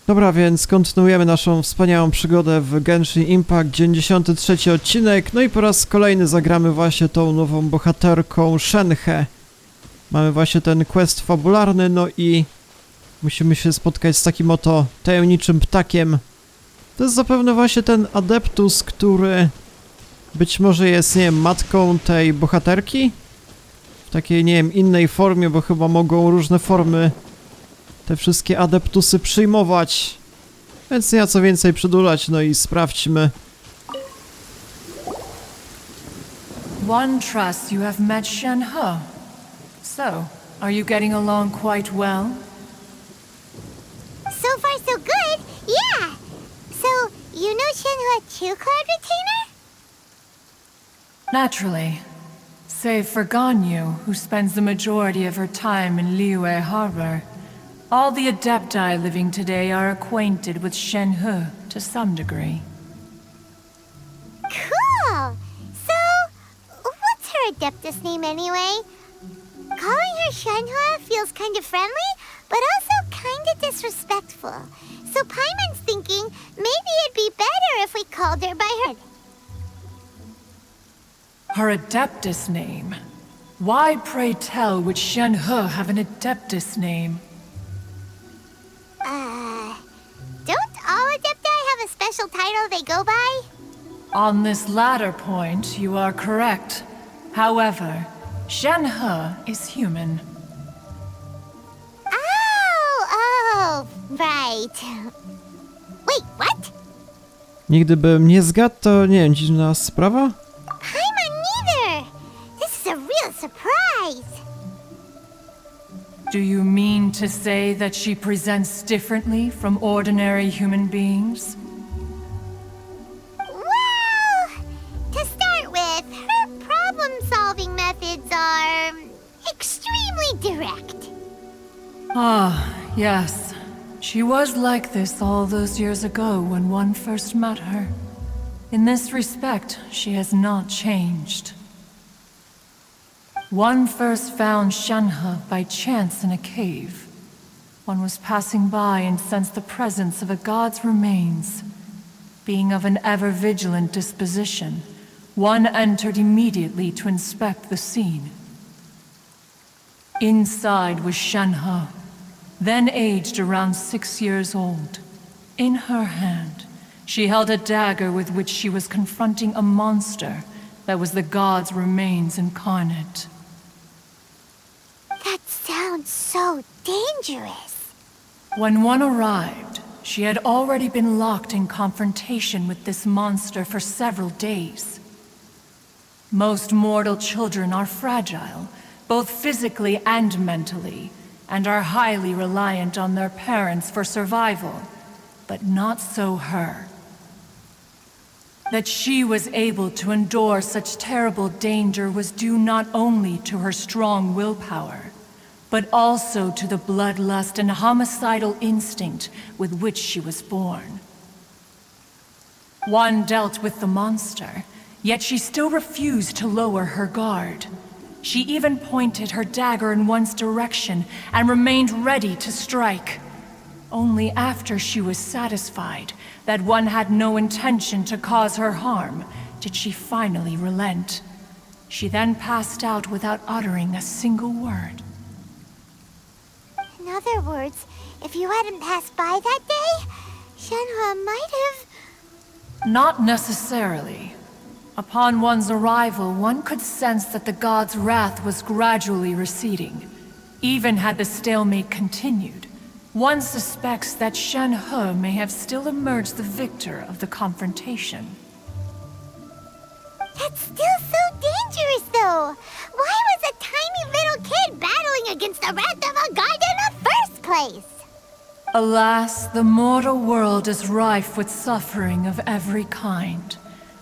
Dobra, więc kontynuujemy naszą wspaniałą przygodę w Genshin Impact, 93 odcinek, no i po raz kolejny zagramy właśnie tą nową bohaterką Shenhe. Mamy właśnie ten quest fabularny, no i musimy się spotkać z takim oto tajemniczym ptakiem. To jest zapewne właśnie ten adeptus, który być może jest, nie wiem, matką tej bohaterki? W takiej, nie wiem, innej formie, bo chyba mogą różne formy te wszystkie adeptusy przyjmować. Więc nie ma co więcej przedłużać, no i sprawdźmy. One trusts you have met Shenhe. So, are you getting along quite well? So far so good, yeah. So, you know Shenhe too, Cloud Retainer? Naturally. Save for Ganyu, who spends the majority of her time in Liyue Harbor. All the Adepti living today are acquainted with Shenhe to some degree. Cool! So, what's her Adeptus name anyway? Calling her Shenhe feels kind of friendly, but also kind of disrespectful. So Paimon's thinking maybe it'd be better if we called her by her... Her Adeptus name? Why, pray tell, would Shenhe have an Adeptus name? Don't all Adepti have a special title they go by? On this latter point, you are correct. However, Shenhe is human. Oh, right. Wait, what? Nigdy bym nie zgadł, to nie wiem, dziwna sprawa? Paimon neither! This is a real surprise! Do you mean to say that she presents differently from ordinary human beings? Well, to start with, her problem-solving methods are extremely direct. Ah, yes. She was like this all those years ago when one first met her. In this respect, she has not changed. One first found Shenhe by chance in a cave. One was passing by and sensed the presence of a god's remains. Being of an ever-vigilant disposition, one entered immediately to inspect the scene. Inside was Shenhe, then aged around 6 years old. In her hand, she held a dagger with which she was confronting a monster that was the god's remains incarnate. That sounds so dangerous. When one arrived, she had already been locked in confrontation with this monster for several days. Most mortal children are fragile, both physically and mentally, and are highly reliant on their parents for survival, but not so her. That she was able to endure such terrible danger was due not only to her strong willpower, but also to the bloodlust and homicidal instinct with which she was born. One dealt with the monster, yet she still refused to lower her guard. She even pointed her dagger in one's direction and remained ready to strike. Only after she was satisfied that one had no intention to cause her harm did she finally relent. She then passed out without uttering a single word. In other words, if you hadn't passed by that day, Shenhe might have... Not necessarily. Upon one's arrival, one could sense that the god's wrath was gradually receding. Even had the stalemate continued, one suspects that Shenhe may have still emerged the victor of the confrontation. That's still so dangerous, though! Why was a tiny little kid battling against the wrath of a god in the first place? Alas, the mortal world is rife with suffering of every kind.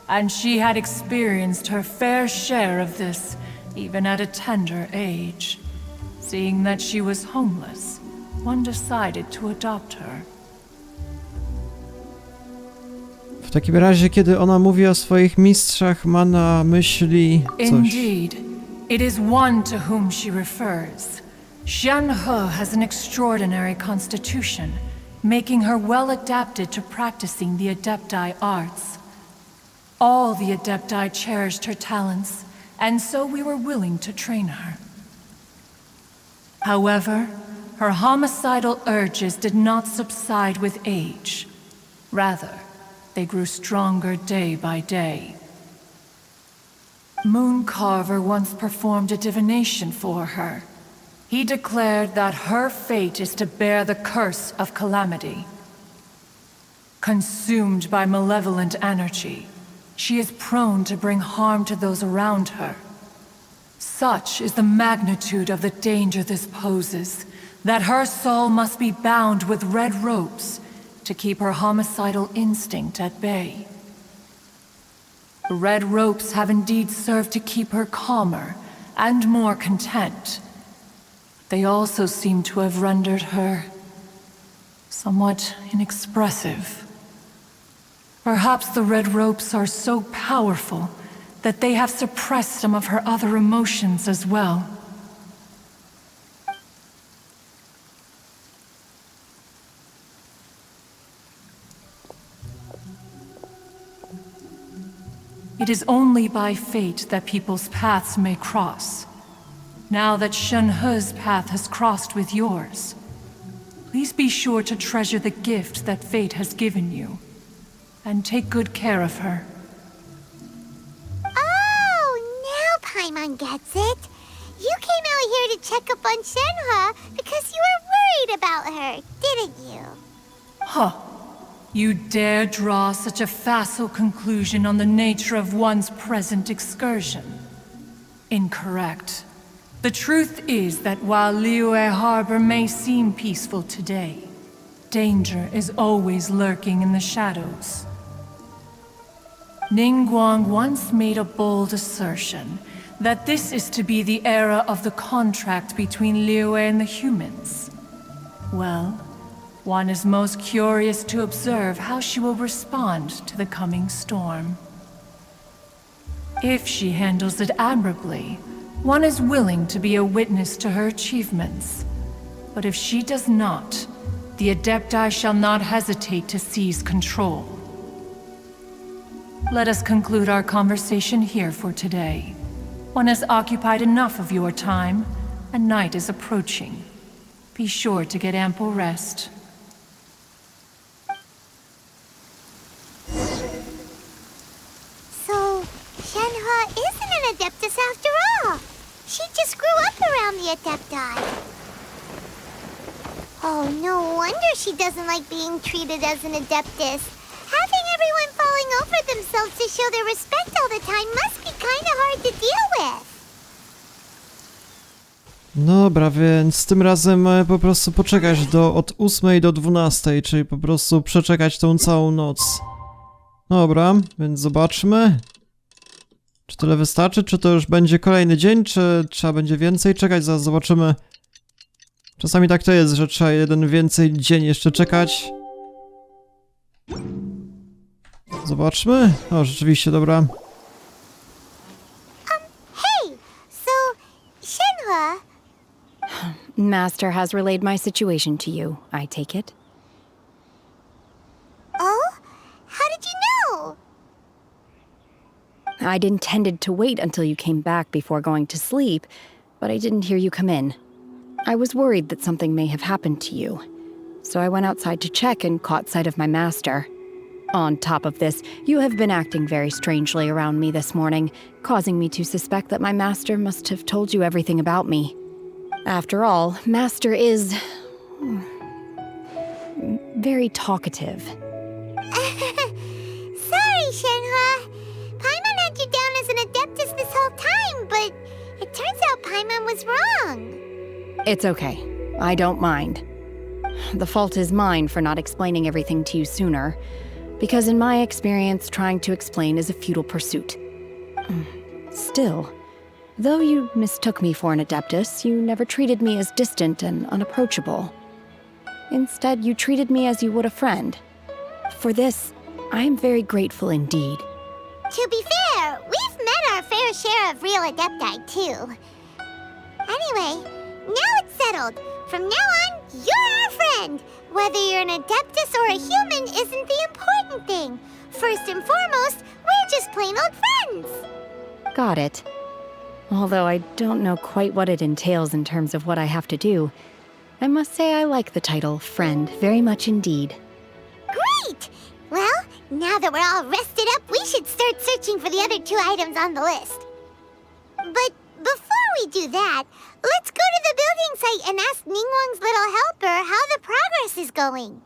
And she had experienced her fair share of this, even at a tender age. Seeing that she was homeless, one decided to adopt her. W takim razie, kiedy ona mówi o swoich mistrzach, ma na myśli coś. Indeed, it is one to whom she refers. Shenhe has an extraordinary constitution, making her well adapted to practicing the Adepti arts. All the Adepti cherished her talents, and so we were willing to train her. However, her homicidal urges did not subside with age. Rather, they grew stronger day by day. Mooncarver once performed a divination for her. He declared that her fate is to bear the curse of calamity. Consumed by malevolent energy, she is prone to bring harm to those around her. Such is the magnitude of the danger this poses, that her soul must be bound with red ropes to keep her homicidal instinct at bay. The red ropes have indeed served to keep her calmer and more content. They also seem to have rendered her somewhat inexpressive. Perhaps the red ropes are so powerful that they have suppressed some of her other emotions as well. It is only by fate that people's paths may cross. Now that Shenhe's path has crossed with yours, please be sure to treasure the gift that fate has given you, and take good care of her. Oh, now Paimon gets it. You came out here to check up on Shenhe because you were worried about her, didn't you? Huh. You dare draw such a facile conclusion on the nature of one's present excursion? Incorrect. The truth is that while Liyue Harbor may seem peaceful today, danger is always lurking in the shadows. Ningguang once made a bold assertion that this is to be the era of the contract between Liyue and the humans. Well, one is most curious to observe how she will respond to the coming storm. If she handles it admirably, one is willing to be a witness to her achievements. But if she does not, the Adepti shall not hesitate to seize control. Let us conclude our conversation here for today. One has occupied enough of your time, and night is approaching. Be sure to get ample rest. So, Shenhe isn't an Adeptus after all. She just grew up around the Adepti. Oh, no wonder she doesn't like being treated as an Adeptus. Having everyone falling over themselves to show their respect all the time must be kind of hard to deal with. Dobra, więc tym razem po prostu poczekać od 8 do 12, czyli po prostu przeczekać tą całą noc. Dobra, więc zobaczmy. Czy tyle wystarczy, czy to już będzie kolejny dzień, czy trzeba będzie więcej czekać? Zaraz zobaczymy. Czasami tak to jest, że trzeba jeden więcej dzień jeszcze czekać. Zobaczmy. O, rzeczywiście, dobra. Hey, so, Shenhe... Master has relayed my situation to you, I take it. Oh? How did you know? I'd intended to wait until you came back before going to sleep, but I didn't hear you come in. I was worried that something may have happened to you, so I went outside to check and caught sight of my master. On top of this, you have been acting very strangely around me this morning, causing me to suspect that my master must have told you everything about me. After all, Master is... very talkative. Sorry, Shenhe. Paimon had you down as an Adeptus this whole time, but it turns out Paimon was wrong. It's okay. I don't mind. The fault is mine for not explaining everything to you sooner, because in my experience, trying to explain is a futile pursuit. Still, though you mistook me for an Adeptus, you never treated me as distant and unapproachable. Instead, you treated me as you would a friend. For this, I am very grateful indeed. To be fair, we've met our fair share of real Adepti, too. Anyway, now it's settled. From now on, you're our friend. Whether you're an adeptus or a human isn't the important thing. First and foremost, we're just plain old friends. Got it. Although I don't know quite what it entails in terms of what I have to do, I must say I like the title Friend very much indeed. Great! Well, now that we're all rested up, we should start searching for the other 2 items on the list. But before we do that, let's go to the building site and ask Ningguang's little helper how the progress is going.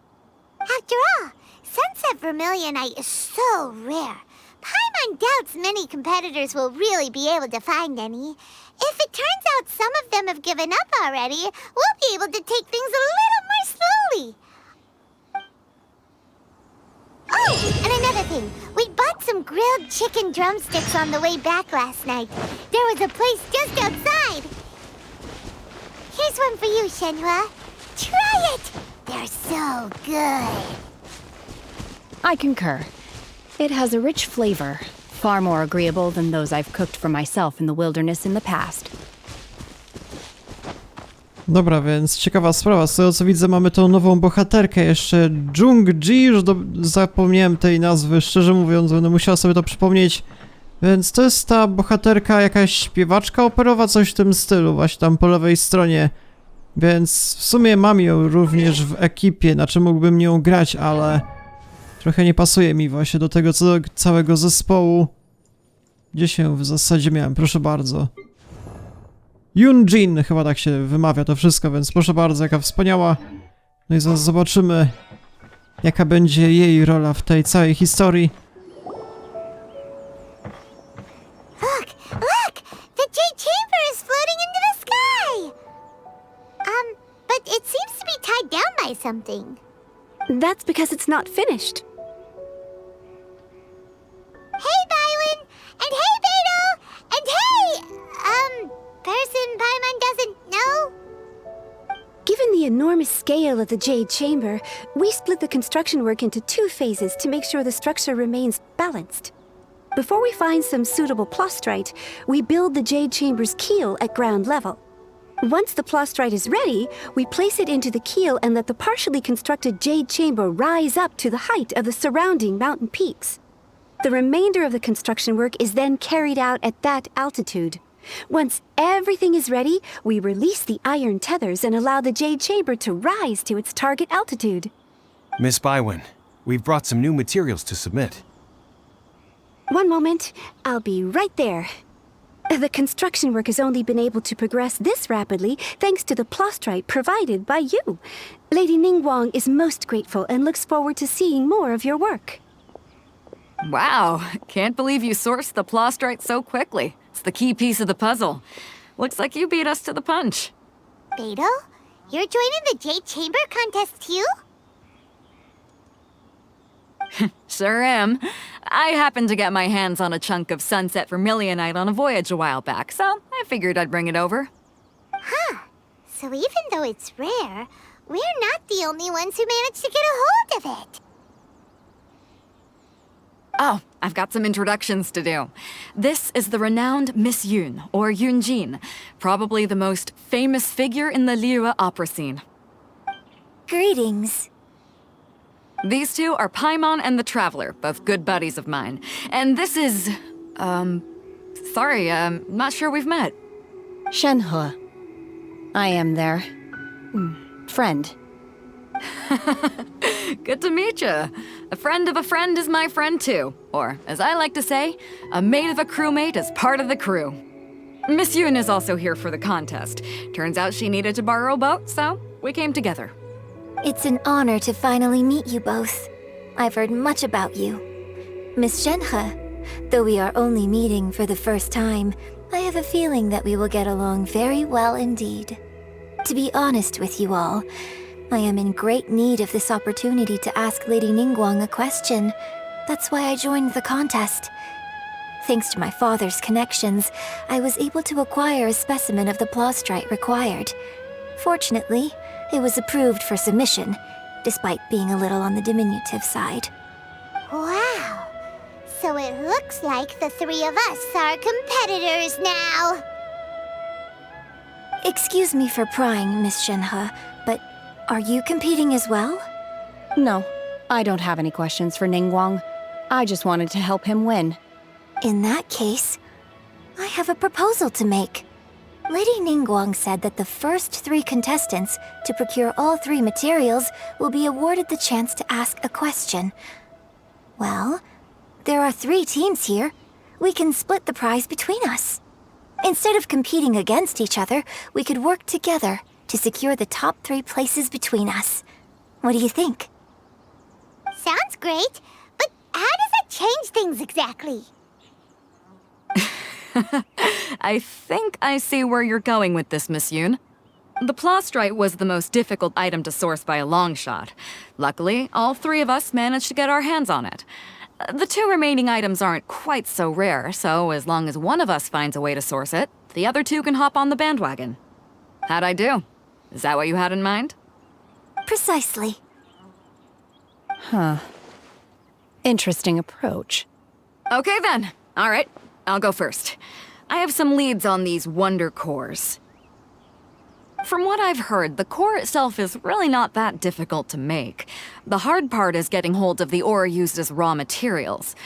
After all, Sunset Vermilionite is so rare. Paimon doubts many competitors will really be able to find any. If it turns out some of them have given up already, we'll be able to take things a little more slowly. Oh, and another thing. We bought some grilled chicken drumsticks on the way back last night. There was a place just outside. Here's one for you, Shenhua. Try it! They're so good. I concur. It has a rich flavor, far more agreeable than those I've cooked for myself in the wilderness in the past. Dobra, więc ciekawa sprawa. Z tego co widzę, mamy tą nową bohaterkę jeszcze. Jung Ji, już zapomniałem tej nazwy, szczerze mówiąc, będę musiał sobie to przypomnieć. Więc to jest ta bohaterka, jakaś śpiewaczka operowa, coś w tym stylu, właśnie tam po lewej stronie. Więc w sumie mam ją również w ekipie, znaczy mógłbym nią grać, ale trochę nie pasuje mi właśnie do tego całego zespołu. Gdzie się w zasadzie miałem? Proszę bardzo. Yun Jin, chyba tak się wymawia to wszystko, więc proszę bardzo, jaka wspaniała. No i zaraz zobaczymy, jaka będzie jej rola w tej całej historii. Look! Look! The Jade Chamber is floating into the sky! But it seems to be tied down by something. That's because it's not finished. Hey, Bywin! And hey, Beto! And hey, person Paimon doesn't know? Given the enormous scale of the Jade Chamber, we split the construction work into 2 phases to make sure the structure remains balanced. Before we find some suitable plastrite, we build the Jade Chamber's keel at ground level. Once the plastrite is ready, we place it into the keel and let the partially constructed Jade Chamber rise up to the height of the surrounding mountain peaks. The remainder of the construction work is then carried out at that altitude. Once everything is ready, we release the iron tethers and allow the Jade Chamber to rise to its target altitude. Miss Bywin, we've brought some new materials to submit. One moment, I'll be right there. The construction work has only been able to progress this rapidly thanks to the plastrite provided by you. Lady Ningguang is most grateful and looks forward to seeing more of your work. Wow, can't believe you sourced the plastrite so quickly. It's the key piece of the puzzle. Looks like you beat us to the punch. Beto? You're joining the Jade Chamber contest too? Sure am. I happened to get my hands on a chunk of sunset vermilionite on a voyage a while back, so I figured I'd bring it over. Huh. So even though it's rare, we're not the only ones who managed to get a hold of it. Oh, I've got some introductions to do. This is the renowned Miss Yun, or Yun Jin, probably the most famous figure in the Liyue opera scene. Greetings. These two are Paimon and the Traveler, both good buddies of mine. And this is... sorry, not sure we've met. Shenhe. I am their... friend. Good to meet you. A friend of a friend is my friend too. Or, as I like to say, a mate of a crewmate is part of the crew. Miss Yun is also here for the contest. Turns out she needed to borrow a boat, so we came together. It's an honor to finally meet you both. I've heard much about you. Miss Shenhe, though we are only meeting for the first time, I have a feeling that we will get along very well indeed. To be honest with you all, I am in great need of this opportunity to ask Lady Ningguang a question. That's why I joined the contest. Thanks to my father's connections, I was able to acquire a specimen of the plastrite required. Fortunately, it was approved for submission, despite being a little on the diminutive side. Wow. So it looks like the 3 of us are competitors now. Excuse me for prying, Miss Shenhe, but Are you competing as well? No, I don't have any questions for Ningguang. I just wanted to help him win. In that case, I have a proposal to make. Lady Ningguang said that the first 3 contestants to procure all 3 materials will be awarded the chance to ask a question. Well, there are 3 teams here. We can split the prize between us. Instead of competing against each other, we could work together to secure the top 3 places between us. What do you think? Sounds great, but how does it change things exactly? I think I see where you're going with this, Miss Yun. The plastrite was the most difficult item to source by a long shot. Luckily, all 3 of us managed to get our hands on it. The 2 remaining items aren't quite so rare, so as long as one of us finds a way to source it, the other 2 can hop on the bandwagon. How'd I do? Is that what you had in mind? Precisely. Huh. Interesting approach. Okay then. All right, I'll go first. I have some leads on these wonder cores. From what I've heard, the core itself is really not that difficult to make. The hard part is getting hold of the ore used as raw materials.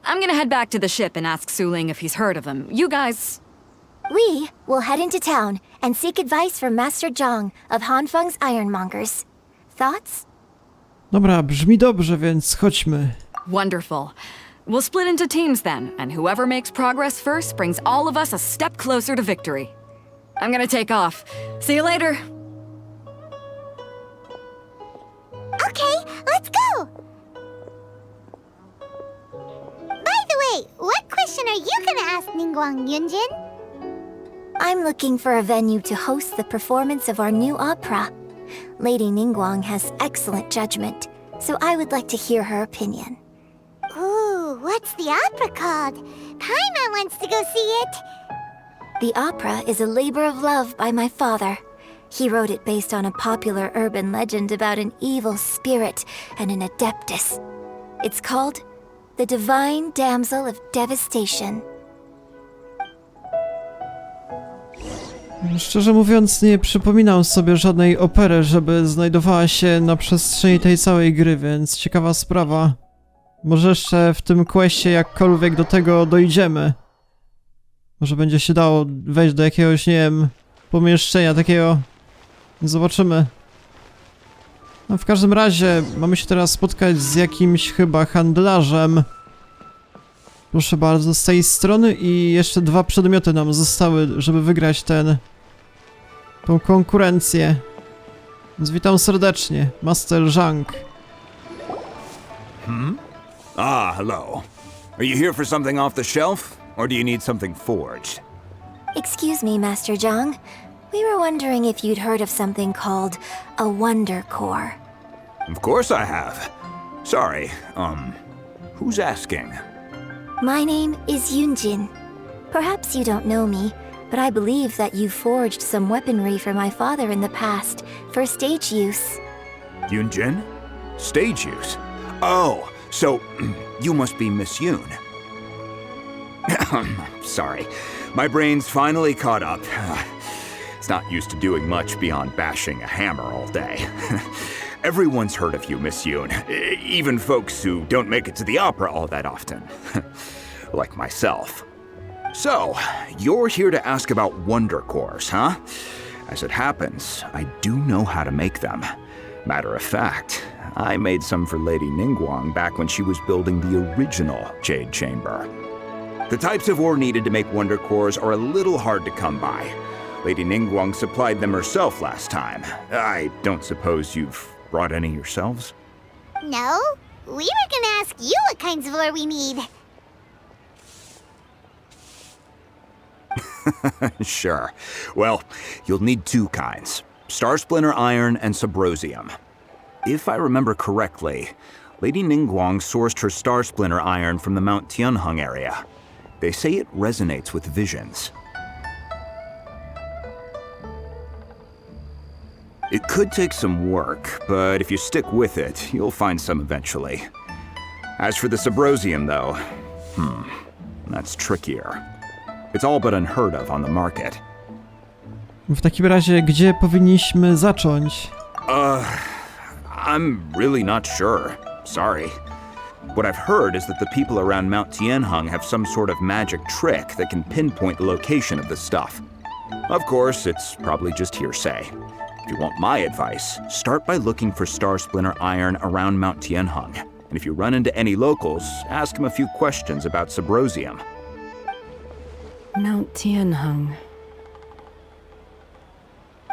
I'm gonna head back to the ship and ask Suling if he's heard of them. You guys... We will head into town and seek advice from Master Zhang of Hanfeng's Ironmongers. Thoughts? Dobra, brzmi dobrze, więc chodźmy. Wonderful. We'll split into teams then, and whoever makes progress first brings all of us a step closer to victory. I'm gonna take off. See you later. Okay, let's go! By the way, what question are you gonna ask Ningguang, Yun Jin? I'm looking for a venue to host the performance of our new opera. Lady Ningguang has excellent judgment, so I would like to hear her opinion. Ooh, what's the opera called? Paimon wants to go see it. The opera is a labor of love by my father. He wrote it based on a popular urban legend about an evil spirit and an adeptus. It's called The Divine Damsel of Devastation. Szczerze mówiąc, nie przypominam sobie żadnej opery, żeby znajdowała się na przestrzeni tej całej gry, więc ciekawa sprawa. Może jeszcze w tym questie jakkolwiek do tego dojdziemy. Może będzie się dało wejść do jakiegoś, nie wiem, pomieszczenia takiego. Zobaczymy. No w każdym razie mamy się teraz spotkać z jakimś chyba handlarzem. Proszę bardzo, z tej strony i jeszcze 2 przedmioty nam zostały, żeby wygrać tą konkurencję. Więc witam serdecznie, Master Zhang. Ah, hello. Are you here for something off the shelf, or do you need something forged? Excuse me, Master Zhang. We were wondering if you'd heard of something called a Wonder Core. Of course I have. Sorry, who's asking? My name is Yun Jin. Perhaps you don't know me, but I believe that you forged some weaponry for my father in the past for stage use. Yun Jin? Stage use? Oh, so you must be Miss Yun. Sorry, my brain's finally caught up. It's not used to doing much beyond bashing a hammer all day. Everyone's heard of you, Miss Yun, even folks who don't make it to the opera all that often. Like myself. So, you're here to ask about wonder cores, huh? As it happens, I do know how to make them. Matter of fact, I made some for Lady Ningguang back when she was building the original Jade Chamber. The types of ore needed to make wonder cores are a little hard to come by. Lady Ningguang supplied them herself last time. I don't suppose you've brought any yourselves? No, we were gonna ask you what kinds of ore we need. Sure. Well, you'll need 2 kinds. Star Splinter Iron and Subrosium. If I remember correctly, Lady Ningguang sourced her Star Splinter Iron from the Mount Tianheng area. They say it resonates with visions. It could take some work, but if you stick with it, you'll find some eventually. As for the Subrosium, though, that's trickier. It's all but unheard of on the market. W takim razie, gdzie powinniśmy zacząć? I'm really not sure. Sorry. What I've heard is that the people around Mount Tianheng have some sort of magic trick that can pinpoint the location of this stuff. Of course, it's probably just hearsay. If you want my advice, start by looking for Star Splinter iron around Mount Tianheng. And if you run into any locals, ask them a few questions about Subrosium. Mount Tianheng.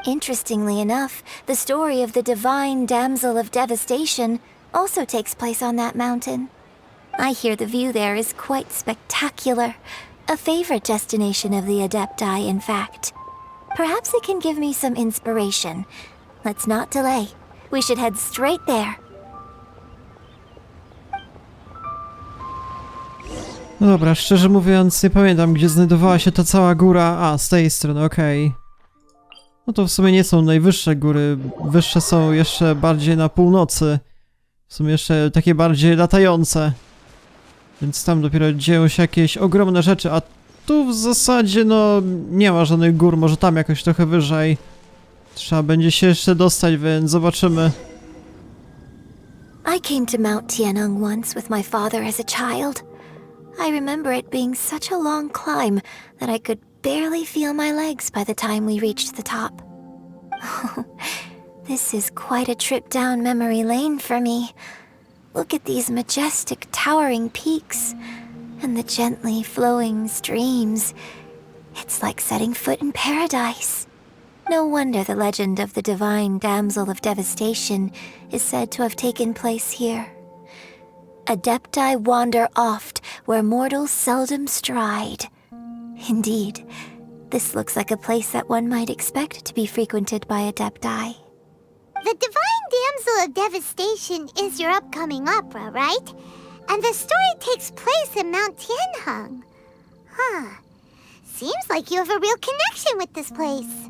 Interestingly enough, the story of the divine damsel of devastation also takes place on that mountain. I hear the view there is quite spectacular. A favorite destination of the Adepti, in fact. Perhaps it can give me some inspiration. Let's not delay. We should head straight there. No dobra, szczerze mówiąc nie pamiętam, gdzie znajdowała się ta cała góra. A, z tej strony, okej. No to w sumie nie są najwyższe góry. Wyższe są jeszcze bardziej na północy. Są jeszcze takie bardziej latające. Więc tam dopiero dzieją się jakieś ogromne rzeczy, a tu w zasadzie no nie ma żadnych gór, może tam jakoś trochę wyżej. Trzeba będzie się jeszcze dostać, więc zobaczymy. I came to Mount Tianheng once with my father as a child. I remember it being such a long climb that I could barely feel my legs by the time we reached the top. This is quite a trip down memory lane for me. Look at these majestic, towering peaks, and the gently flowing streams. It's like setting foot in paradise. No wonder the legend of the divine damsel of devastation is said to have taken place here. Adepti wander oft where mortals seldom stride. Indeed, this looks like a place that one might expect to be frequented by Adepti. The Divine Damsel of Devastation is your upcoming opera, right? And the story takes place in Mount Tianheng. Huh. Seems like you have a real connection with this place.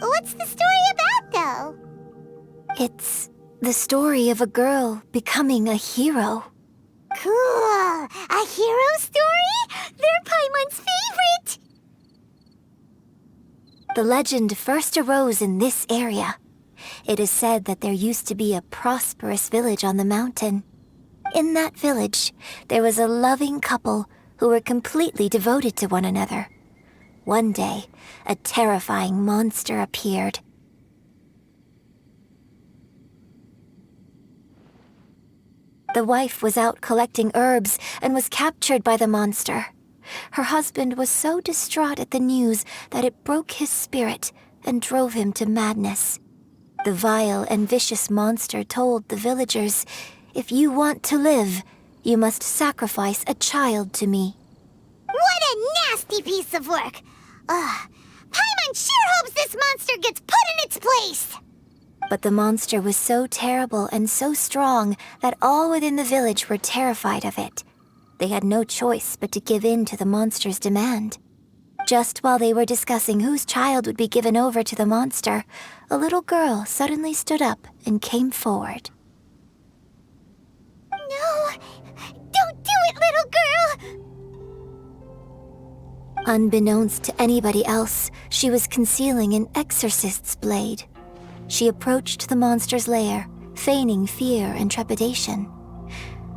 What's the story about, though? It's the story of a girl becoming a hero. Cool! A hero story? They're Paimon's favorite! The legend first arose in this area. It is said that there used to be a prosperous village on the mountain. In that village, there was a loving couple who were completely devoted to one another. One day, a terrifying monster appeared. The wife was out collecting herbs and was captured by the monster. Her husband was so distraught at the news that it broke his spirit and drove him to madness. The vile and vicious monster told the villagers, "If you want to live, you must sacrifice a child to me." What a nasty piece of work! Paimon sure hopes this monster gets put in its place! But the monster was so terrible and so strong that all within the village were terrified of it. They had no choice but to give in to the monster's demand. Just while they were discussing whose child would be given over to the monster, a little girl suddenly stood up and came forward. No! Don't do it, little girl! Unbeknownst to anybody else, she was concealing an exorcist's blade. She approached the monster's lair, feigning fear and trepidation.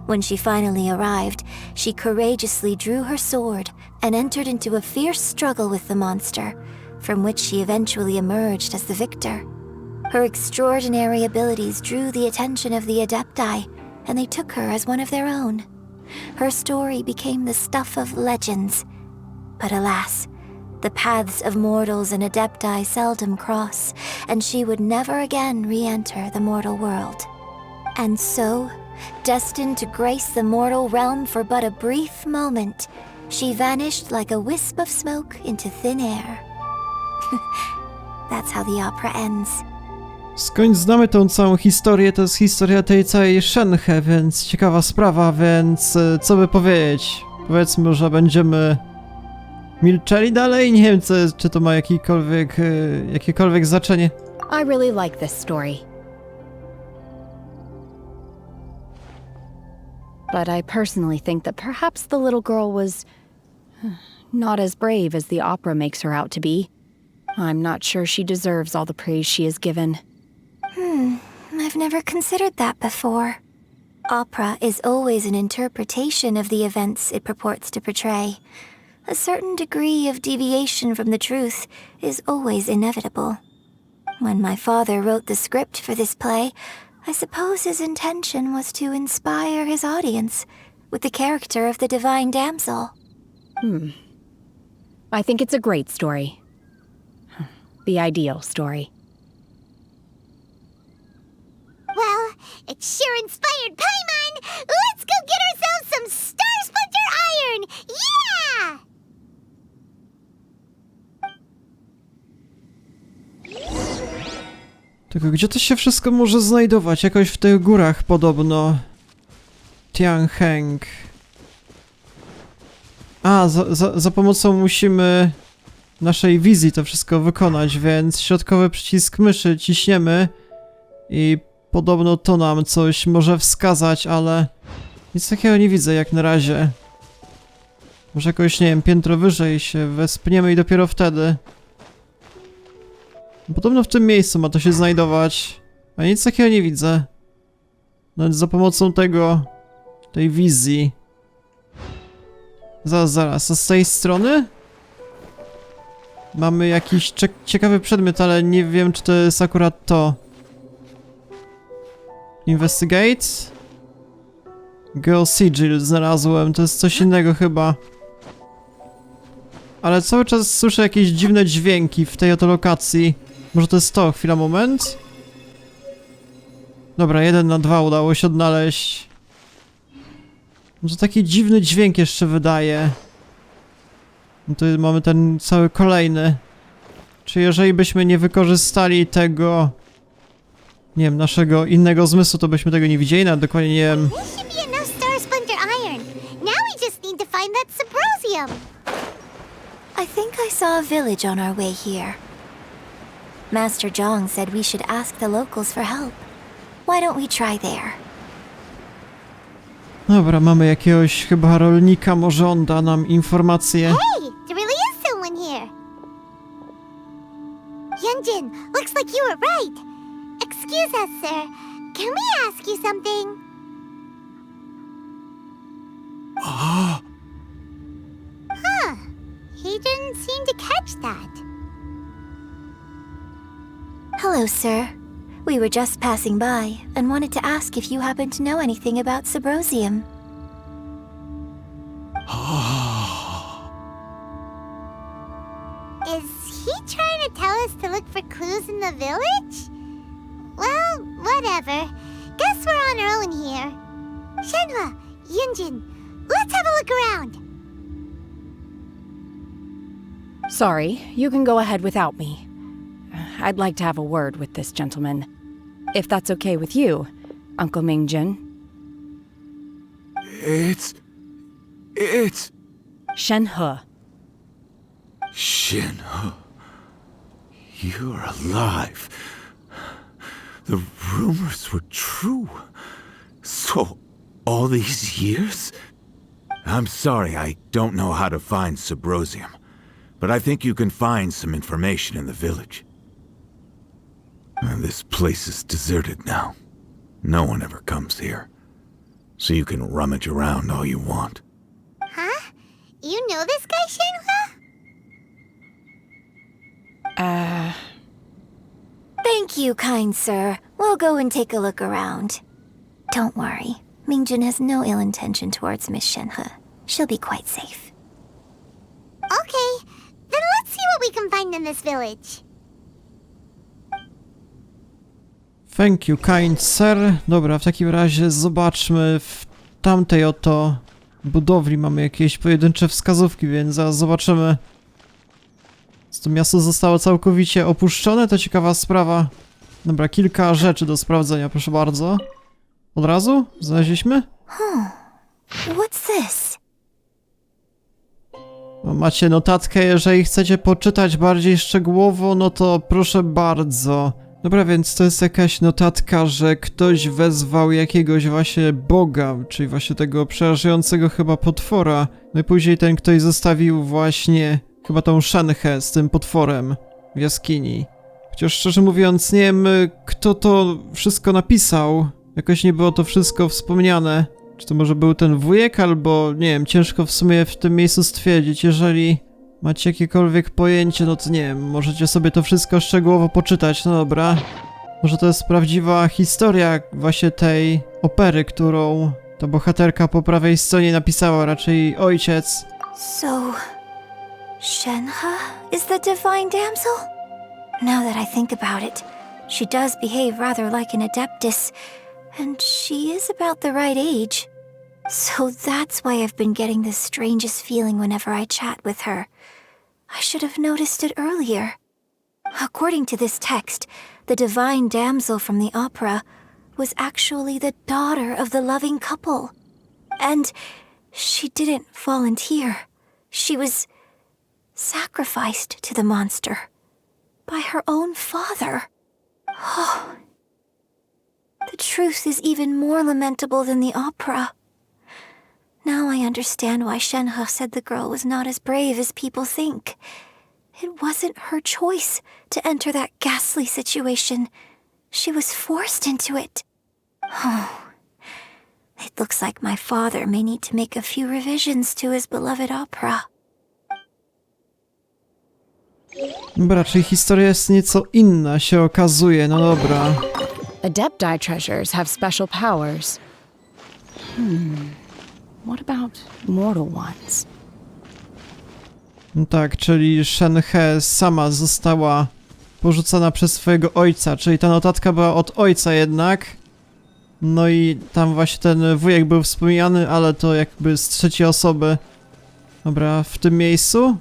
When she finally arrived, she courageously drew her sword and entered into a fierce struggle with the monster, from which she eventually emerged as the victor. Her extraordinary abilities drew the attention of the Adepti, and they took her as one of their own. Her story became the stuff of legends. But alas, the paths of mortals and Adepti seldom cross, and she would never again re-enter the mortal world. And so, destined to grace the mortal realm for but a brief moment, she vanished like a wisp of smoke into thin air. That's how the opera ends. Skąd znamy tą całą historię, to jest historia tej całej Shenhe, więc ciekawa sprawa, więc co by powiedzieć? Powiedzmy, że będziemy milczeli dalej? Nie wiem, czy to ma jakiekolwiek znaczenie. I really like this story. But I personally think that perhaps the little girl was not as brave as the opera makes her out to be. I'm not sure she deserves all the praise she is given. I've never considered that before. Opera is always an interpretation of the events it purports to portray. A certain degree of deviation from the truth is always inevitable. When my father wrote the script for this play, I suppose his intention was to inspire his audience with the character of the divine damsel. I think it's a great story. The ideal story. Well, it sure inspired Paimon! Let's go get ourselves some Star Splinter Iron! Yeah! Tylko gdzie to się wszystko może znajdować? Jakoś w tych górach podobno. Tianheng. A, za pomocą musimy naszej wizji to wszystko wykonać, więc środkowy przycisk myszy ciśniemy i podobno to nam coś może wskazać, ale nic takiego nie widzę jak na razie. Może jakoś, nie wiem, piętro wyżej się wespniemy i dopiero wtedy. Podobno w tym miejscu ma to się znajdować, a nic takiego nie widzę. Nawet za pomocą tej wizji. Zaraz, a z tej strony? Mamy jakiś ciekawy przedmiot, ale nie wiem, czy to jest akurat to. Investigate? Girl Sigil znalazłem, to jest coś innego chyba. Ale cały czas słyszę jakieś dziwne dźwięki w tej oto lokacji. Może to jest to? Chwila, moment. Dobra, 1 na 2 udało się odnaleźć. Może taki dziwny dźwięk jeszcze wydaje. No to mamy ten cały kolejny. Czy jeżeli byśmy nie wykorzystali tego... Nie wiem, naszego innego zmysłu, to byśmy tego nie widzieli, nawet dokładnie nie wiem. This should be enough Star Splinter Iron. Now we just need to find that Subrosium. I think I saw a village on our way here. Master Zhong said we should ask the locals for help. Why don't we try there? Dobra, mamy jakiegoś chyba rolnika, może on da nam informacje. Hey, there really is someone here. Yun Jin, looks like you were right. Excuse us, sir. Can we ask you something? Huh. He didn't seem to catch that. Hello, sir. We were just passing by and wanted to ask if you happen to know anything about Subrosium. Is he trying to tell us to look for clues in the village? Well, whatever. Guess we're on our own here. Shenhe, Yun Jin, let's have a look around. Sorry, you can go ahead without me. I'd like to have a word with this gentleman. If that's okay with you, Uncle Mingjin. It's... Shenhe. Shenhe. You're alive. The rumors were true. So, all these years? I'm sorry, I don't know how to find Subrosium, but I think you can find some information in the village. This place is deserted now. No one ever comes here. So you can rummage around all you want. Huh? You know this guy, Shenhe? Thank you, kind sir. We'll go and take a look around. Don't worry. Mingjin has no ill intention towards Miss Shenhe. She'll be quite safe. Okay, then let's see what we can find in this village. Thank you, kind sir. Dobra, w takim razie zobaczmy w tamtej oto budowli mamy jakieś pojedyncze wskazówki, więc zaraz zobaczymy. Czy to miasto zostało całkowicie opuszczone? To ciekawa sprawa. Dobra, kilka rzeczy do sprawdzenia, proszę bardzo. Od razu? Znaleźliśmy? What's this? No, macie notatkę, jeżeli chcecie poczytać bardziej szczegółowo, no to proszę bardzo. Dobra, więc to jest jakaś notatka, że ktoś wezwał jakiegoś właśnie boga, czyli właśnie tego przerażającego chyba potwora. No i później ten ktoś zostawił właśnie chyba tą Shenhe z tym potworem w jaskini, Chociaż szczerze mówiąc, nie wiem, kto to wszystko napisał. Jakoś nie było to wszystko wspomniane. Czy to może był ten wujek, albo nie wiem, ciężko w sumie w tym miejscu stwierdzić. Jeżeli macie jakiekolwiek pojęcie, no to nie wiem, możecie sobie to wszystko szczegółowo poczytać. No dobra. Może to jest prawdziwa historia właśnie tej opery, którą ta bohaterka po prawej stronie napisała, raczej ojciec. So, Shenhe is the divine damsel? Now that I think about it, she does behave rather like an adeptus, and she is about the right age. So that's why I've been getting the strangest feeling whenever I chat with her. I should have noticed it earlier. According to this text, the divine damsel from the opera was actually the daughter of the loving couple. And she didn't volunteer. She was sacrificed to the monster by her own father. Oh, the truth is even more lamentable than the opera. Now I understand why Shenhe said the girl was not as brave as people think. It wasn't her choice to enter that ghastly situation. She was forced into it. Oh, it looks like my father may need to make a few revisions to his beloved opera. Raczej historia jest nieco inna, się okazuje, no dobra. Adepti treasures have special powers. What about mortal ones? No tak, czyli Shenhe sama została porzucona przez swojego ojca, czyli ta notatka była od ojca jednak. No i tam właśnie ten wujek był wspomniany, ale to jakby z trzeciej osoby. Dobra, w tym miejscu.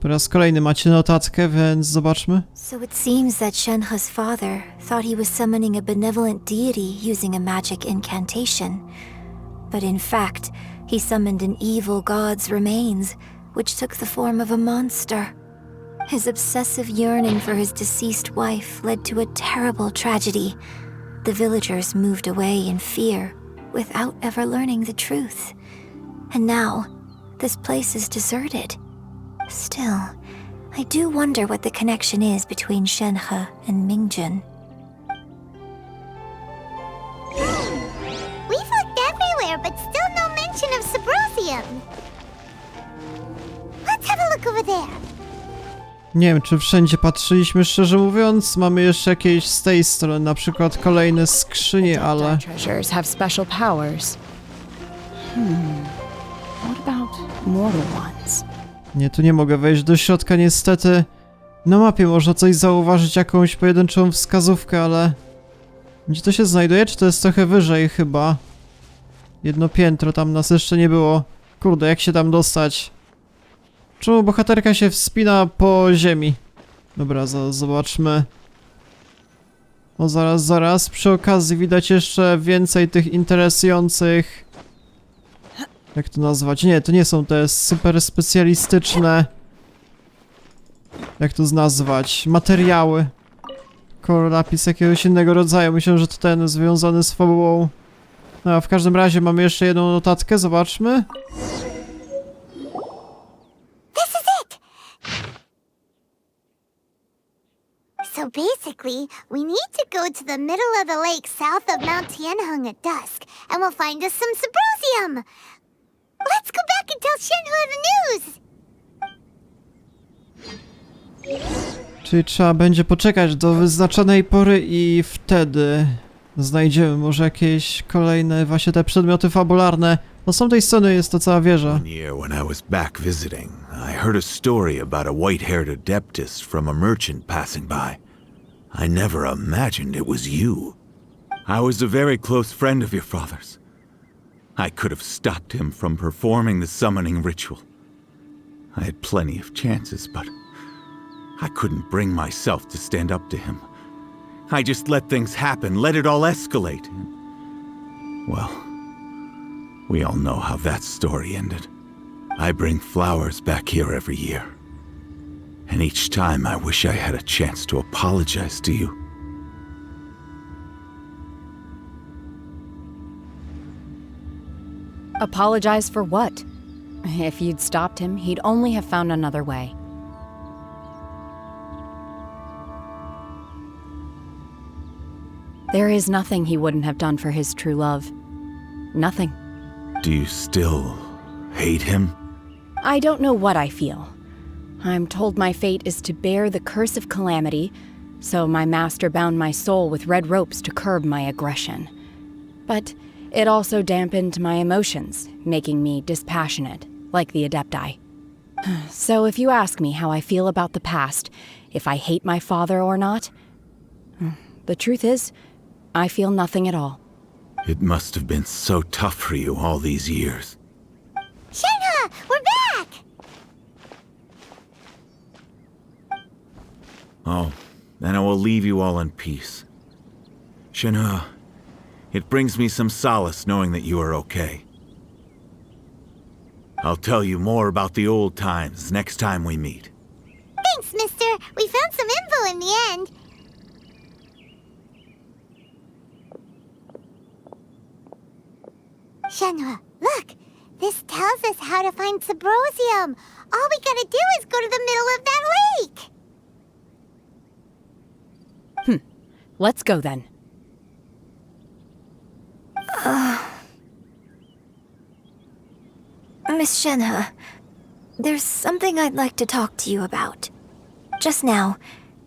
Po raz kolejny macie notatkę, więc zobaczmy. So it seems that Shenhe's father thought he was summoning a benevolent deity using a magic incantation. But in fact, he summoned an evil god's remains, which took the form of a monster. His obsessive yearning for his deceased wife led to a terrible tragedy. The villagers moved away in fear, without ever learning the truth. And now, this place is deserted. Still, I do wonder what the connection is between Shenhe and Mingjun. We've looked everywhere, but still no mention of Symposium. Let's have a look over there. Nie wiem, czy wszędzie patrzyliśmy, szczerze mówiąc. Mamy jeszcze jakieś z tej strony, na przykład kolejne skrzynie, ale... Treasures have special powers. What about mortal ones? Nie, tu nie mogę wejść do środka niestety. Na mapie można coś zauważyć, jakąś pojedynczą wskazówkę, ale... Gdzie to się znajduje? Czy to jest trochę wyżej chyba? Jedno piętro, tam nas jeszcze nie było. Kurde, jak się tam dostać? Czemu bohaterka się wspina po ziemi? Dobra, zobaczmy. O, zaraz. Przy okazji widać jeszcze więcej tych interesujących... Jak to nazwać? Nie, to nie są te super specjalistyczne... Jak to nazwać? Materiały. Kolorapis jakiegoś innego rodzaju. Myślę, że to ten związany z fabułą. No, a w każdym razie mamy jeszcze jedną notatkę, zobaczmy. This is it! So basically, we need to go to the middle of the lake south of Mount Tianheng at dusk, and we'll find us some Symposium! Let's go back and tell Shenhe the news! Czyli trzeba będzie poczekać do wyznaczonej pory i wtedy znajdziemy może jakieś kolejne właśnie te przedmioty fabularne. No z tej strony jest to cała wieża. One year when I was back visiting, I heard a story about a white-haired adeptus from a merchant passing by. I never imagined it was you. I was a very close friend of your father's. I could have stopped him from performing the summoning ritual. I had plenty of chances, but I couldn't bring myself to stand up to him. I just let things happen, let it all escalate. Well, we all know how that story ended. I bring flowers back here every year. And each time I wish I had a chance to apologize to you. Apologize for what? If you'd stopped him, he'd only have found another way. There is nothing he wouldn't have done for his true love. Nothing. Do you still hate him? I don't know what I feel. I'm told my fate is to bear the curse of calamity, so my master bound my soul with red ropes to curb my aggression. But it also dampened my emotions, making me dispassionate, like the Adepti. So if you ask me how I feel about the past, if I hate my father or not, the truth is, I feel nothing at all. It must have been so tough for you all these years. Shenhe, we're back! Oh, then I will leave you all in peace. Shenhe, it brings me some solace knowing that you are okay. I'll tell you more about the old times next time we meet. Thanks, mister. We found some info in the end. Shenhe, look! This tells us how to find Subrosium. All we gotta do is go to the middle of that lake! Let's go then. Miss Shenhe, there's something I'd like to talk to you about. Just now,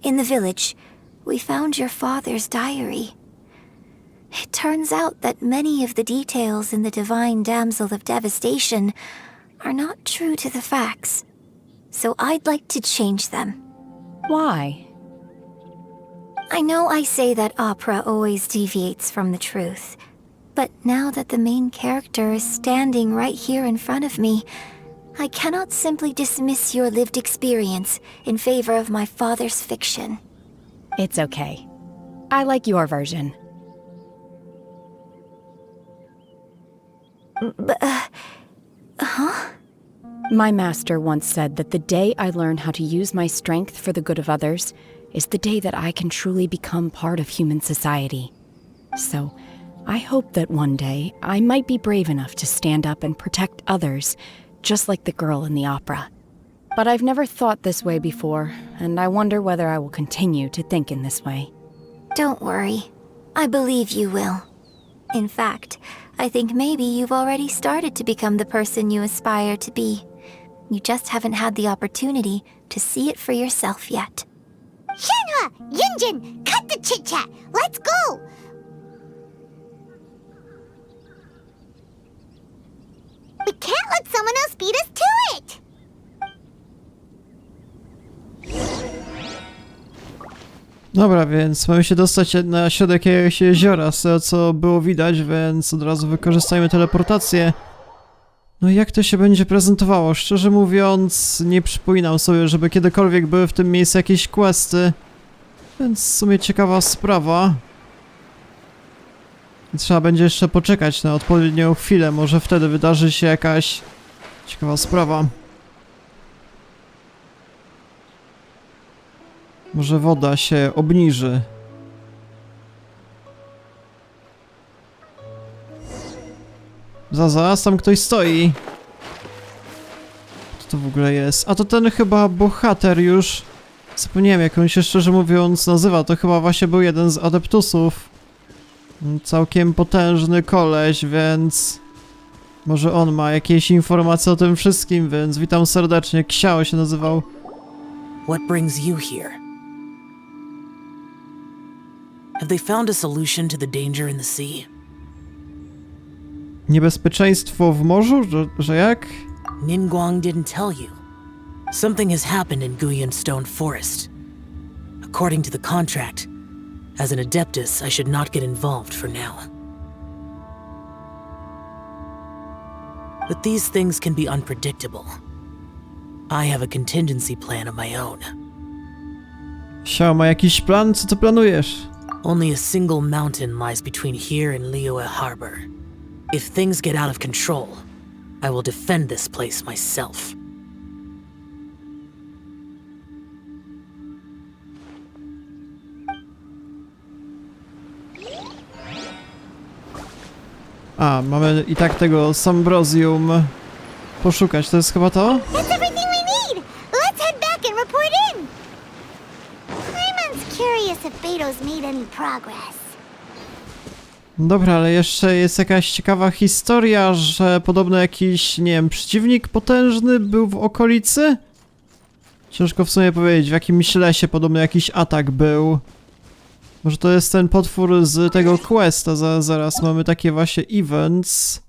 in the village, we found your father's diary. It turns out that many of the details in the Divine Damsel of Devastation are not true to the facts. So I'd like to change them. Why? I know I say that opera always deviates from the truth, but now that the main character is standing right here in front of me, I cannot simply dismiss your lived experience in favor of my father's fiction. It's okay. I like your version. My master once said that the day I learn how to use my strength for the good of others is the day that I can truly become part of human society. So, I hope that one day I might be brave enough to stand up and protect others, just like the girl in the opera. But I've never thought this way before, and I wonder whether I will continue to think in this way. Don't worry. I believe you will. In fact, I think maybe you've already started to become the person you aspire to be. You just haven't had the opportunity to see it for yourself yet. Shenhe! Yun Jin! Cut the chit-chat! Let's go! We can't let someone else beat us to it! Dobra, więc mamy się dostać na środek jakiegoś jeziora, z tego co było widać, więc od razu wykorzystajmy teleportację. No i jak to się będzie prezentowało? Szczerze mówiąc, nie przypominam sobie, żeby kiedykolwiek były w tym miejscu jakieś questy. Więc w sumie ciekawa sprawa. Trzeba będzie jeszcze poczekać na odpowiednią chwilę, może wtedy wydarzy się jakaś ciekawa sprawa. Może woda się obniży. Zaraz, tam ktoś stoi. Co to w ogóle jest? A to ten chyba bohater już. Zapomniałem jak on się szczerze mówiąc nazywa. To chyba właśnie był jeden z adeptusów. Całkiem potężny koleś, więc... Może on ma jakieś informacje o tym wszystkim, więc witam serdecznie. Xiao się nazywał. What brings you here? Have they found a solution to the danger in the sea? Niebezpieczeństwo w morzu? Że jak? Ningguang didn't tell you. Something has happened in Guyan Stone Forest. According to the contract, as an adeptus, I should not get involved for now. But these things can be unpredictable. I have a contingency plan of my own. Xiao ma jakiś plan? Co ty planujesz? Only a single mountain lies between here and Liyue Harbor. If things get out of control, I will defend this place myself. A, mamy i tak tego Sambrosium poszukać. To jest chyba to? That's everything we need! Let's head back and report in! Paimon's curious if Beto's made any progress. Dobra, ale jeszcze jest jakaś ciekawa historia, że podobno jakiś, nie wiem, przeciwnik potężny był w okolicy? Ciężko w sumie powiedzieć, w jakimś lesie podobno jakiś atak był. Może to jest ten potwór z tego questa, zaraz mamy takie właśnie events.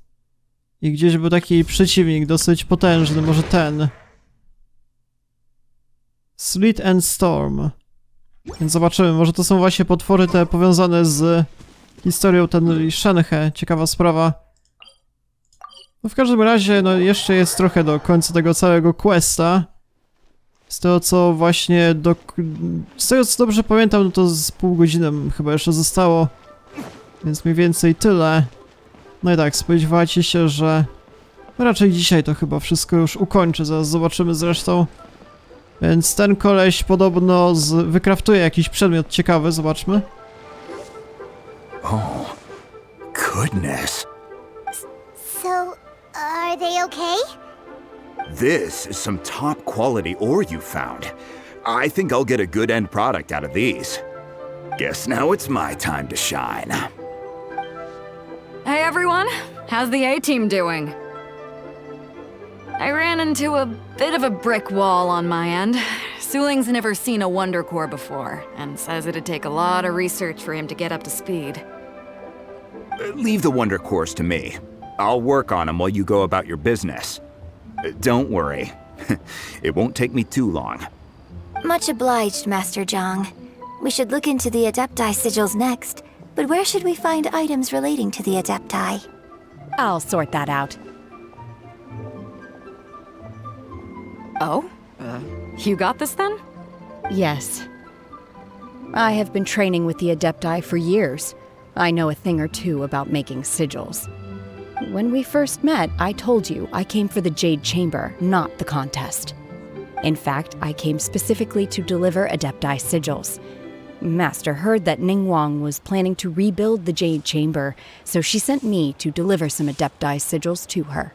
I gdzieś był taki przeciwnik dosyć potężny, może ten. Sleet and Storm. Więc zobaczymy, może to są właśnie potwory te powiązane z historią ten Shenhe. Ciekawa sprawa. No w każdym razie, no jeszcze jest trochę do końca tego całego questa. Z tego co właśnie z tego co dobrze pamiętam, no to z pół godziny chyba jeszcze zostało. Więc mniej więcej tyle. No i tak, spodziewajcie się, że raczej dzisiaj to chyba wszystko już ukończę. Zaraz zobaczymy zresztą. Więc ten koleś podobno wykraftuje jakiś przedmiot ciekawy, zobaczmy. Oh, goodness. So, are they okay? This is some top quality ore you found. I think I'll get a good end product out of these. Guess now it's my time to shine. Hey everyone, how's the A-team doing? I ran into a bit of a brick wall on my end. Suling's never seen a Wonder Core before, and says it'd take a lot of research for him to get up to speed. Leave the Wonder Cores to me. I'll work on them while you go about your business. Don't worry. It won't take me too long. Much obliged, Master Zhang. We should look into the Adepti sigils next, but where should we find items relating to the Adepti? I'll sort that out. Oh? You got this then? Yes. I have been training with the Adepti for years. I know a thing or two about making sigils. When we first met, I told you I came for the Jade Chamber, not the contest. In fact, I came specifically to deliver Adepti sigils. Master heard that Ningguang was planning to rebuild the Jade Chamber, so she sent me to deliver some Adepti sigils to her.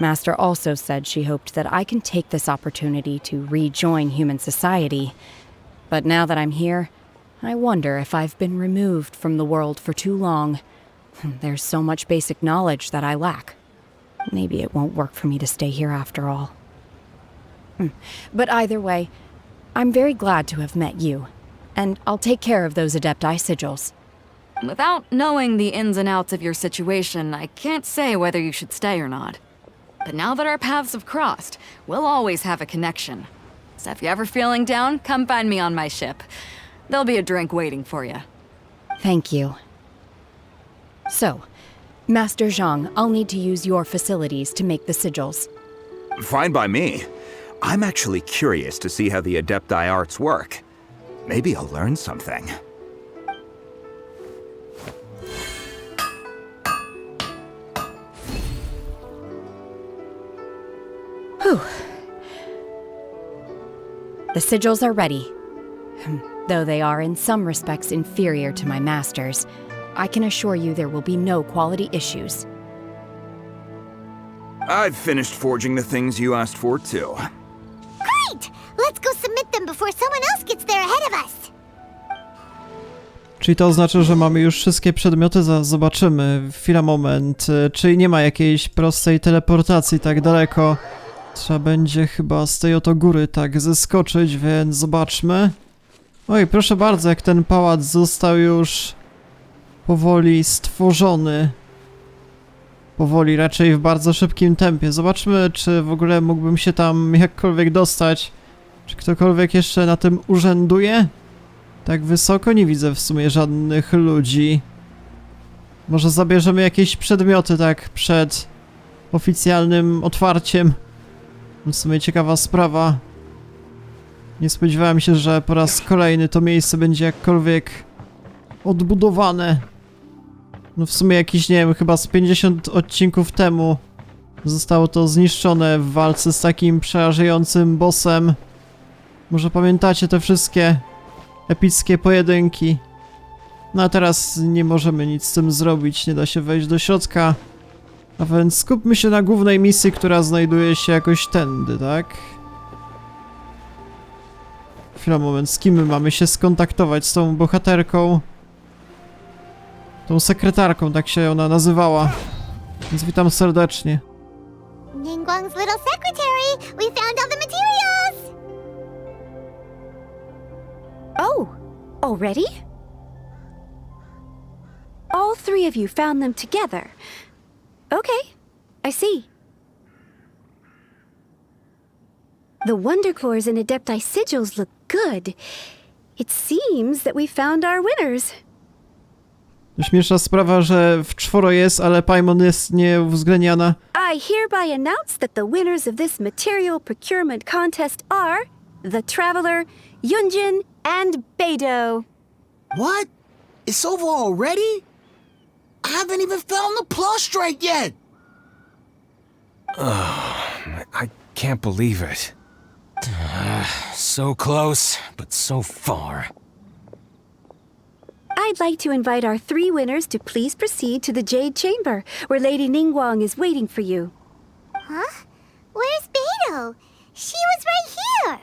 Master also said she hoped that I can take this opportunity to rejoin human society. But now that I'm here, I wonder if I've been removed from the world for too long. There's so much basic knowledge that I lack. Maybe it won't work for me to stay here after all. But either way, I'm very glad to have met you, and I'll take care of those Adepti sigils. Without knowing the ins and outs of your situation, I can't say whether you should stay or not. But now that our paths have crossed, we'll always have a connection. So if you're ever feeling down, come find me on my ship. There'll be a drink waiting for you. Thank you. So, Master Zhang, I'll need to use your facilities to make the sigils. Fine by me. I'm actually curious to see how the Adepti arts work. Maybe I'll learn something. Whew. The sigils are ready. Though they are in some respects inferior to my master's, I can assure you there will be no quality issues. I've finished forging the things you asked for, too. Great! Let's go submit them before someone else gets there ahead of us. Czyli to oznacza, że mamy już wszystkie przedmioty, zobaczymy. Chwila, moment. Czyli nie ma jakiejś prostej teleportacji tak daleko. Trzeba będzie chyba z tej oto góry tak zeskoczyć, więc zobaczmy. Oj, proszę bardzo, jak ten pałac został już powoli stworzony. Powoli, raczej w bardzo szybkim tempie. Zobaczmy, czy w ogóle mógłbym się tam jakkolwiek dostać. Czy ktokolwiek jeszcze na tym urzęduje? Tak wysoko nie widzę w sumie żadnych ludzi. Może zabierzemy jakieś przedmioty tak przed oficjalnym otwarciem. W sumie ciekawa sprawa. Nie spodziewałem się, że po raz kolejny to miejsce będzie jakkolwiek odbudowane. No w sumie jakiś, nie wiem, chyba z 50 odcinków temu zostało to zniszczone w walce z takim przerażającym bossem. Może pamiętacie te wszystkie epickie pojedynki. No a teraz nie możemy nic z tym zrobić, nie da się wejść do środka. A więc skupmy się na głównej misji, która znajduje się jakoś tędy, tak? Chwila, moment, z kim my mamy się skontaktować? Z tą bohaterką? Tą sekretarką, tak się ona nazywała. Więc witam serdecznie. Ningguang's little secretary! We found all the materials! Oh, already? All three of you found them together. Okay, I see. The Wonder Cores and Adepti sigils look good. It seems that we found our winners. Śmieszna sprawa, że w 4 jest, ale Paimon jest nieuwzględniana. I hereby announce that the winners of this material procurement contest are the Traveler, Yun Jin, and Beidou. What? It's over already? I haven't even found the plush right yet! I can't believe it. So close, but so far. I'd like to invite our 3 winners to please proceed to the Jade Chamber, where Lady Ningguang is waiting for you. Huh? Where's Beidou? She was right here!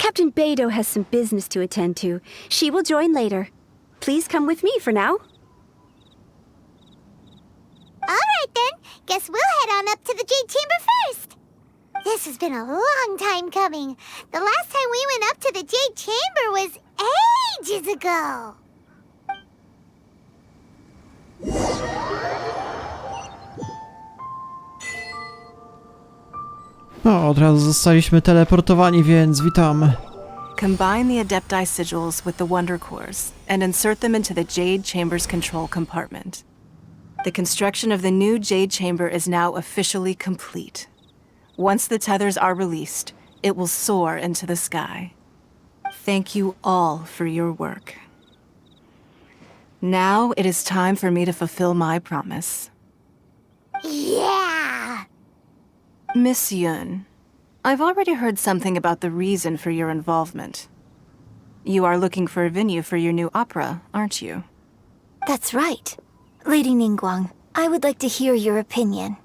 Captain Beidou has some business to attend to. She will join later. Please come with me for now. Alright then, guess we'll head on up to the Jade Chamber first! This has been a long time coming. The last time we went up to the Jade Chamber was ages ago! No, od razu zostaliśmy teleportowani, więc witam. Combine the Adepti sigils with the Wonder Cores and insert them into the Jade Chamber's control compartment. The construction of the new Jade Chamber is now officially complete. Once the tethers are released, it will soar into the sky. Thank you all for your work. Now it is time for me to fulfill my promise. Yeah! Miss Yun, I've already heard something about the reason for your involvement. You are looking for a venue for your new opera, aren't you? That's right. Lady Ningguang, I would like to hear your opinion.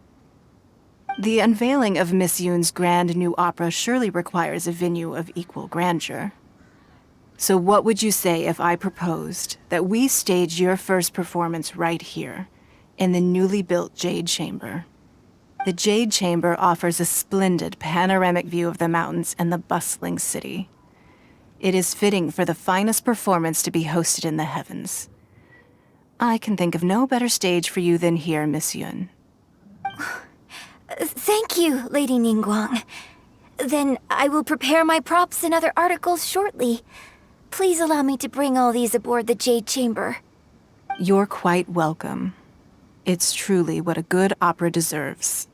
The unveiling of Miss Yun's grand new opera surely requires a venue of equal grandeur. So what would you say if I proposed that we stage your first performance right here, in the newly built Jade Chamber? The Jade Chamber offers a splendid panoramic view of the mountains and the bustling city. It is fitting for the finest performance to be hosted in the heavens. I can think of no better stage for you than here, Miss Yun. Thank you, Lady Ningguang. Then I will prepare my props and other articles shortly. Please allow me to bring all these aboard the Jade Chamber. You're quite welcome. It's truly what a good opera deserves.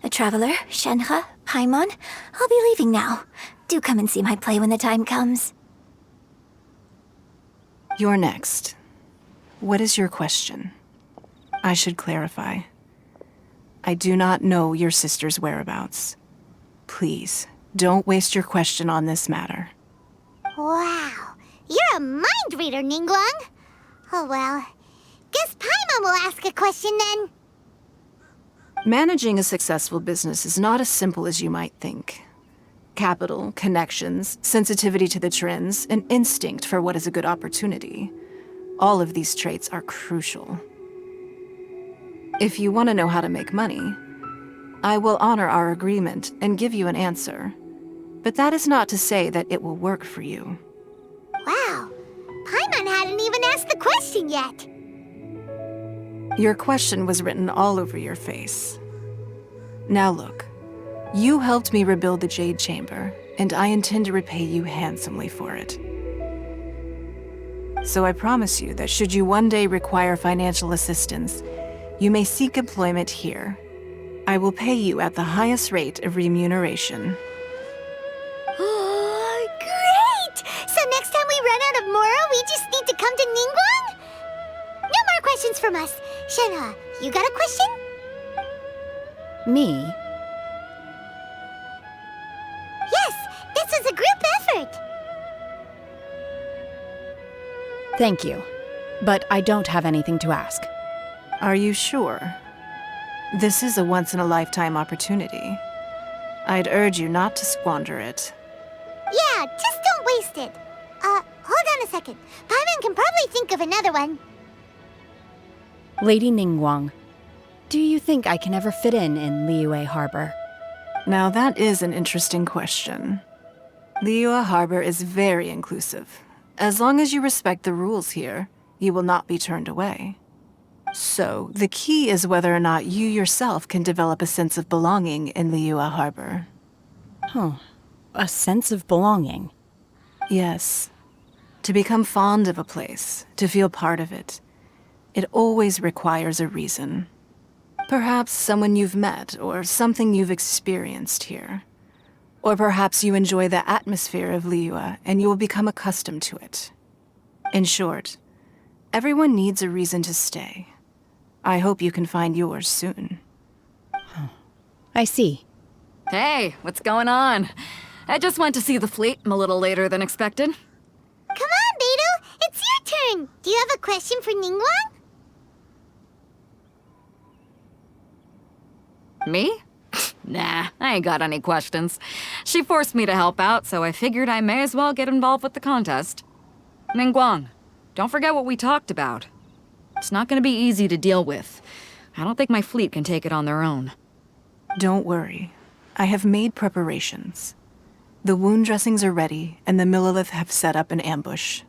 A traveler, Shenhe, Paimon, I'll be leaving now. Do come and see my play when the time comes. You're next. What is your question? I should clarify. I do not know your sister's whereabouts. Please, don't waste your question on this matter. Wow, you're a mind reader, Ningguang. Oh well, guess Paimon will ask a question then. Managing a successful business is not as simple as you might think. Capital, connections, sensitivity to the trends, and instinct for what is a good opportunity. All of these traits are crucial. If you want to know how to make money, I will honor our agreement and give you an answer. But that is not to say that it will work for you. Wow, Paimon hadn't even asked the question yet. Your question was written all over your face. Now look, you helped me rebuild the Jade Chamber, and I intend to repay you handsomely for it. So I promise you that should you one day require financial assistance, you may seek employment here. I will pay you at the highest rate of remuneration. Oh, great! So next time we run out of Moro, we just need to come to Ningguang? No more questions from us. Shenhe, you got a question? Me? Yes, this is a group effort. Thank you. But I don't have anything to ask. Are you sure? This is a once-in-a-lifetime opportunity. I'd urge you not to squander it. Yeah, just don't waste it. Hold on a a second. Paimon can probably think of another one. Lady Ningguang, do you think I can ever fit in Liyue Harbor? Now that is an interesting question. Liyue Harbor is very inclusive. As long as you respect the rules here, you will not be turned away. So, the key is whether or not you yourself can develop a sense of belonging in Liyue Harbor. Oh, a sense of belonging. Yes. To become fond of a place, to feel part of it, it always requires a reason. Perhaps someone you've met, or something you've experienced here. Or perhaps you enjoy the atmosphere of Liyue and you will become accustomed to it. In short, everyone needs a reason to stay. I hope you can find yours soon. I see. Hey, what's going on? I just went to see the fleet. I'm a little later than expected. Come on, Beidou! It's your turn! Do you have a question for Ningguang? Me? Nah, I ain't got any questions. She forced me to help out, so I figured I may as well get involved with the contest. Ningguang, don't forget what we talked about. It's not gonna be easy to deal with. I don't think my fleet can take it on their own. Don't worry. I have made preparations. The wound dressings are ready, and the Millilith have set up an ambush.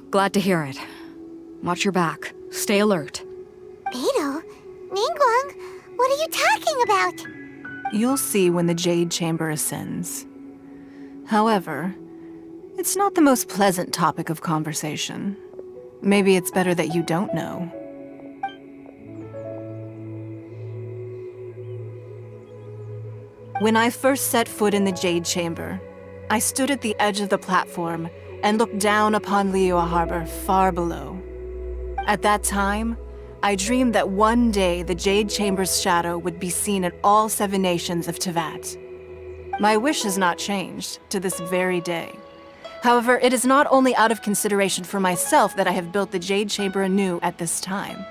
Glad to hear it. Watch your back. Stay alert. Beidou? Ningguang? What are you talking about? You'll see when the Jade Chamber ascends. However, it's not the most pleasant topic of conversation. Maybe it's better that you don't know. When I first set foot in the Jade Chamber, I stood at the edge of the platform and looked down upon Liyue Harbor far below. At that time, I dreamed that one day the Jade Chamber's shadow would be seen in all 7 nations of Teyvat. My wish has not changed to this very day. However, it is not only out of consideration for myself that I have built the Jade Chamber anew at this time.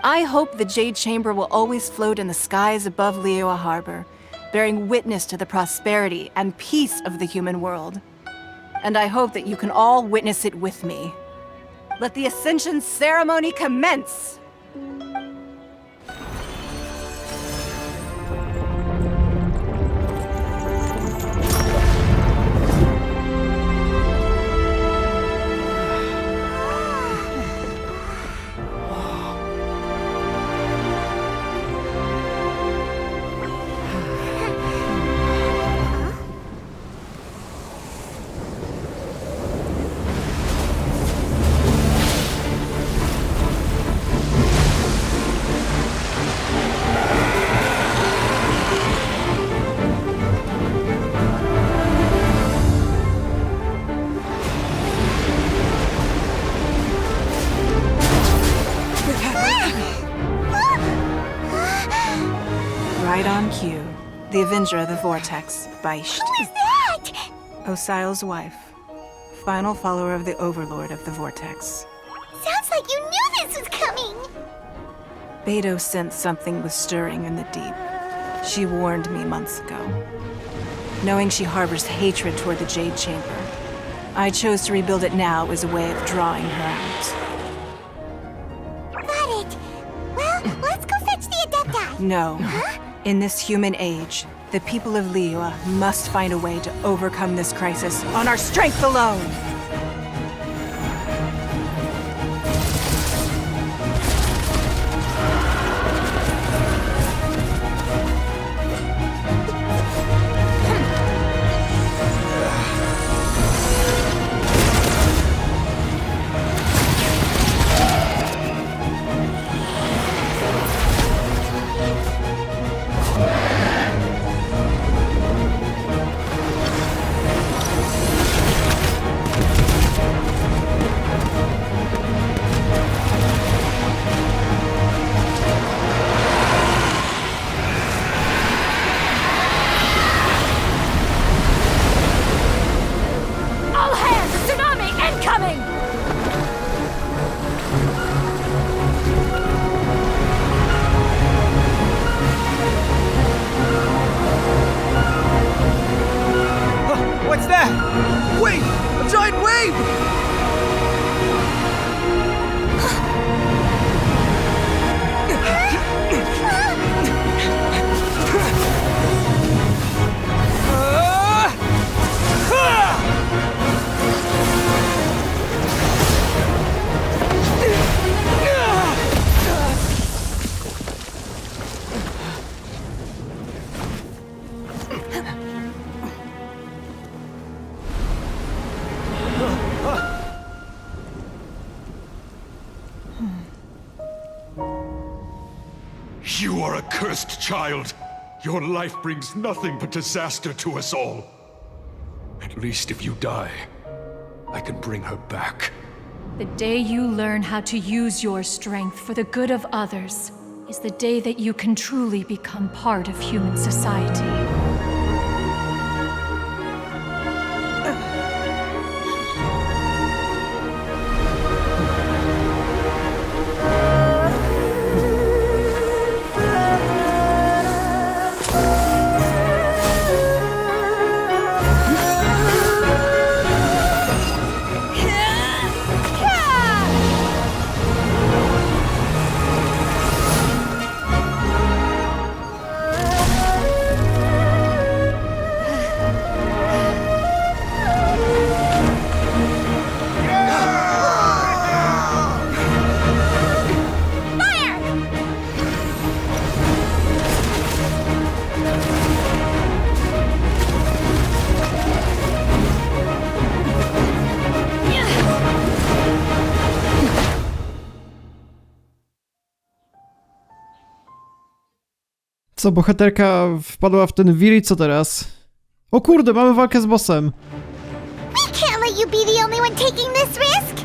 I hope the Jade Chamber will always float in the skies above Liyue Harbor, bearing witness to the prosperity and peace of the human world. And I hope that you can all witness it with me. Let the Ascension ceremony commence! Right on cue. The Avenger of the Vortex, Beisht. Who is that? Osial's wife. Final follower of the Overlord of the Vortex. Sounds like you knew this was coming! Beidou sensed something was stirring in the deep. She warned me months ago. Knowing she harbors hatred toward the Jade Chamber, I chose to rebuild it now as a way of drawing her out. Got it. Well, let's go fetch the Adepti. No. Huh? In this human age, the people of Liyue must find a way to overcome this crisis on our strength alone! You are a cursed child. Your life brings nothing but disaster to us all. At least if you die, I can bring her back. The day you learn how to use your strength for the good of others is the day that you can truly become part of human society. Co, bohaterka wpadła w ten wir i co teraz? O kurde, mamy walkę z bossem. We can't let you be the only one taking this risk!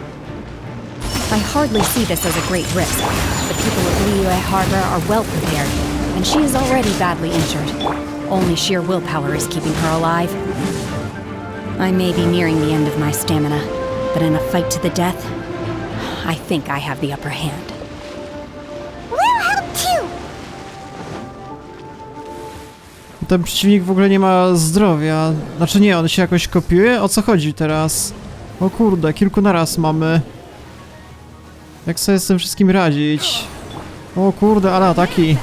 I hardly see this as a great risk. The people of Liyue Harbor are well prepared, and she is already badly injured. Only sheer willpower is keeping her alive. I may be nearing the end of my stamina, but in a fight to the death, I think I have the upper hand. We'll help too! Ten przeciwnik w ogóle nie ma zdrowia. Znaczy nie, on się jakoś kopiuje? O co chodzi teraz? O kurde, kilku naraz mamy. Jak sobie z tym wszystkim radzić? O kurde, ale ataki.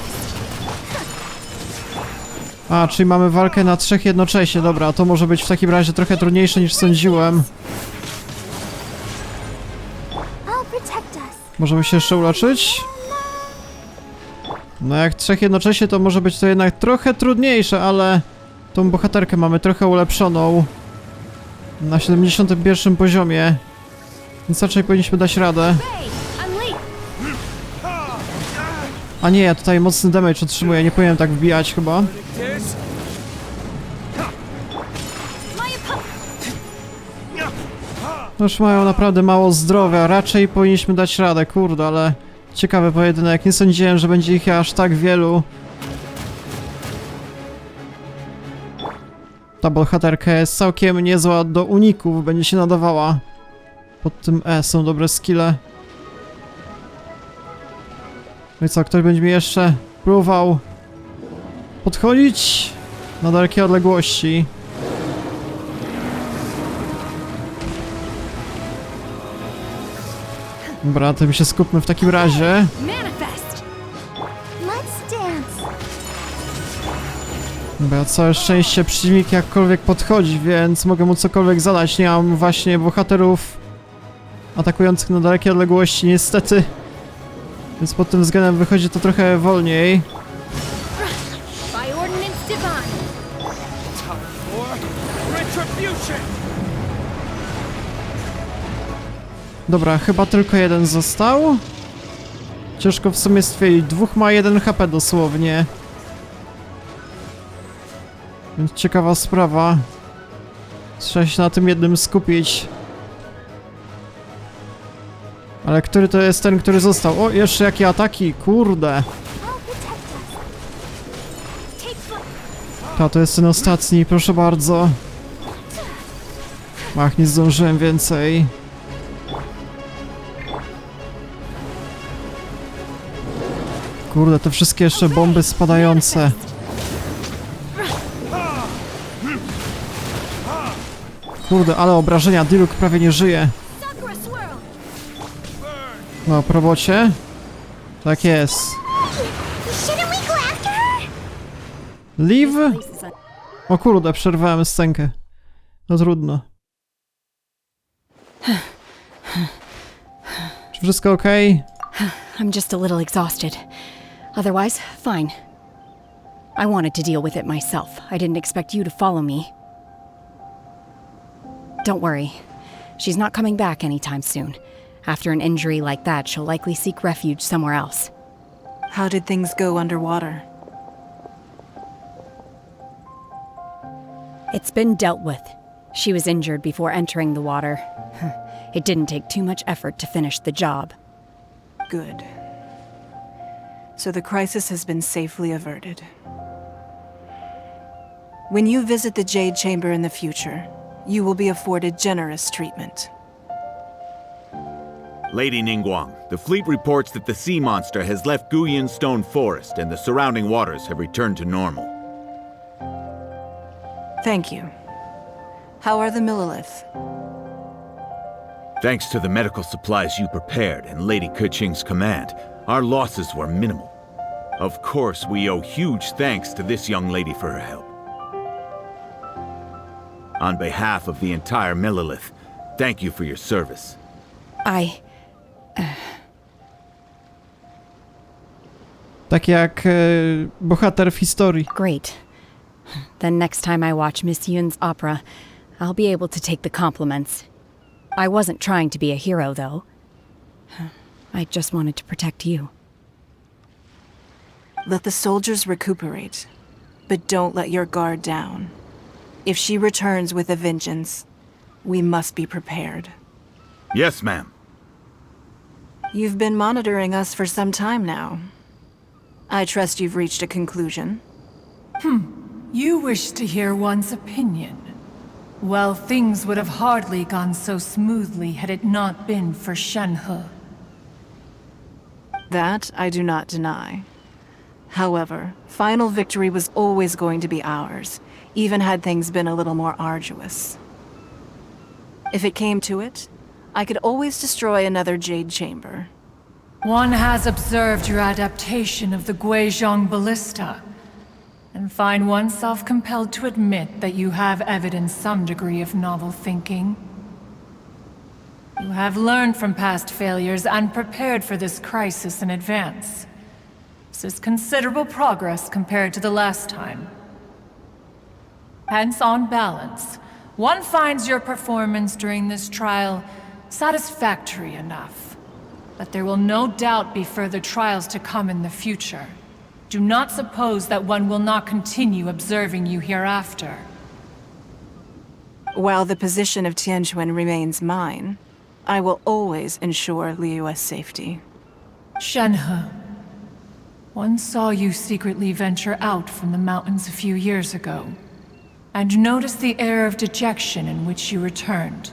A, czyli mamy walkę na 3 jednocześnie. Dobra, to może być w takim razie trochę trudniejsze niż sądziłem. Możemy się jeszcze uleczyć? No jak 3 jednocześnie, to może być to jednak trochę trudniejsze, ale tą bohaterkę mamy trochę ulepszoną na 71 poziomie, więc raczej powinniśmy dać radę. A nie, ja tutaj mocny damage otrzymuję, nie powinienem tak wbijać chyba. No już mają naprawdę mało zdrowia, raczej powinniśmy dać radę, kurde, ale ciekawy pojedynek, nie sądziłem, że będzie ich aż tak wielu. Ta bohaterka jest całkiem niezła do uników, będzie się nadawała. Pod tym E są dobre skille. No i co, ktoś będzie mi jeszcze próbował podchodzić na dalekie odległości. Dobra, to my się skupmy w takim razie. Dobra, całe szczęście przeciwnik jakkolwiek podchodzi, więc mogę mu cokolwiek zadać. Nie mam właśnie bohaterów atakujących na dalekie odległości, niestety. Więc pod tym względem wychodzi to trochę wolniej. Dobra, chyba tylko jeden został. Ciężko w sumie stwierdzić. Dwóch ma 1 HP dosłownie. Więc ciekawa sprawa. Trzeba się na tym jednym skupić. Ale który to jest ten, który został? O, jeszcze jakie ataki, kurde. To jest ten ostatni, proszę bardzo. Ach, nie zdążyłem więcej. Kurde, te wszystkie jeszcze bomby spadające. Kurde, ale obrażenia, Diluc prawie nie żyje. No, po robocie? Tak jest. Leave? O kurde, przerwałem scenkę. No trudno. Czy wszystko okej? I'm just a little exhausted. Otherwise, fine. I wanted to deal with it myself. I didn't expect you to follow me. Don't worry. She's not coming back anytime soon. After an injury like that, she'll likely seek refuge somewhere else. How did things go underwater? It's been dealt with. She was injured before entering the water. It didn't take too much effort to finish the job. Good. So the crisis has been safely averted. When you visit the Jade Chamber in the future, you will be afforded generous treatment. Lady Ningguang, the fleet reports that the sea monster has left Guyun Stone Forest and the surrounding waters have returned to normal. Thank you. How are the Millilith? Thanks to the medical supplies you prepared and Lady Keqing's command, our losses were minimal. Of course, we owe huge thanks to this young lady for her help. On behalf of the entire Millilith, thank you for your service. Tak jak bohater w historii. Great. Then next time I watch Miss Yun's opera, I'll be able to take the compliments. I wasn't trying to be a hero, though. I just wanted to protect you. Let the soldiers recuperate, but don't let your guard down. If she returns with a vengeance, we must be prepared. Yes, ma'am. You've been monitoring us for some time now. I trust you've reached a conclusion. You wish to hear one's opinion. Well, things would have hardly gone so smoothly had it not been for Shenhe. That I do not deny. However, final victory was always going to be ours, even had things been a little more arduous. If it came to it, I could always destroy another Jade Chamber. One has observed your adaptation of the Guizhong ballista, and find oneself compelled to admit that you have evidenced some degree of novel thinking. You have learned from past failures and prepared for this crisis in advance. This is considerable progress compared to the last time. Hence, on balance, one finds your performance during this trial satisfactory enough. But there will no doubt be further trials to come in the future. Do not suppose that one will not continue observing you hereafter. While the position of Tianquan remains mine, I will always ensure Liyue's safety. Shenhe, one saw you secretly venture out from the mountains a few years ago, and noticed the air of dejection in which you returned.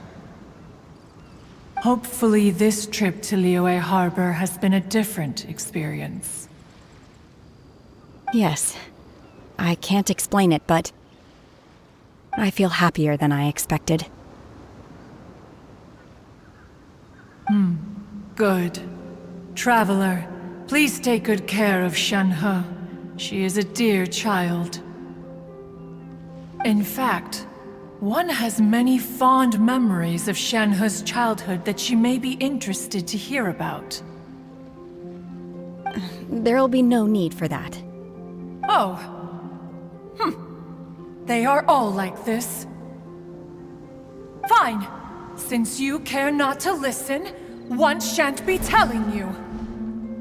Hopefully this trip to Liyue Harbor has been a different experience. Yes. I can't explain it, but I feel happier than I expected. Good. Traveler, please take good care of Shenhe. She is a dear child. In fact, one has many fond memories of Shenhe's childhood that she may be interested to hear about. There'll be no need for that. Oh. They are all like this. Fine. Since you care not to listen, one shan't be telling you.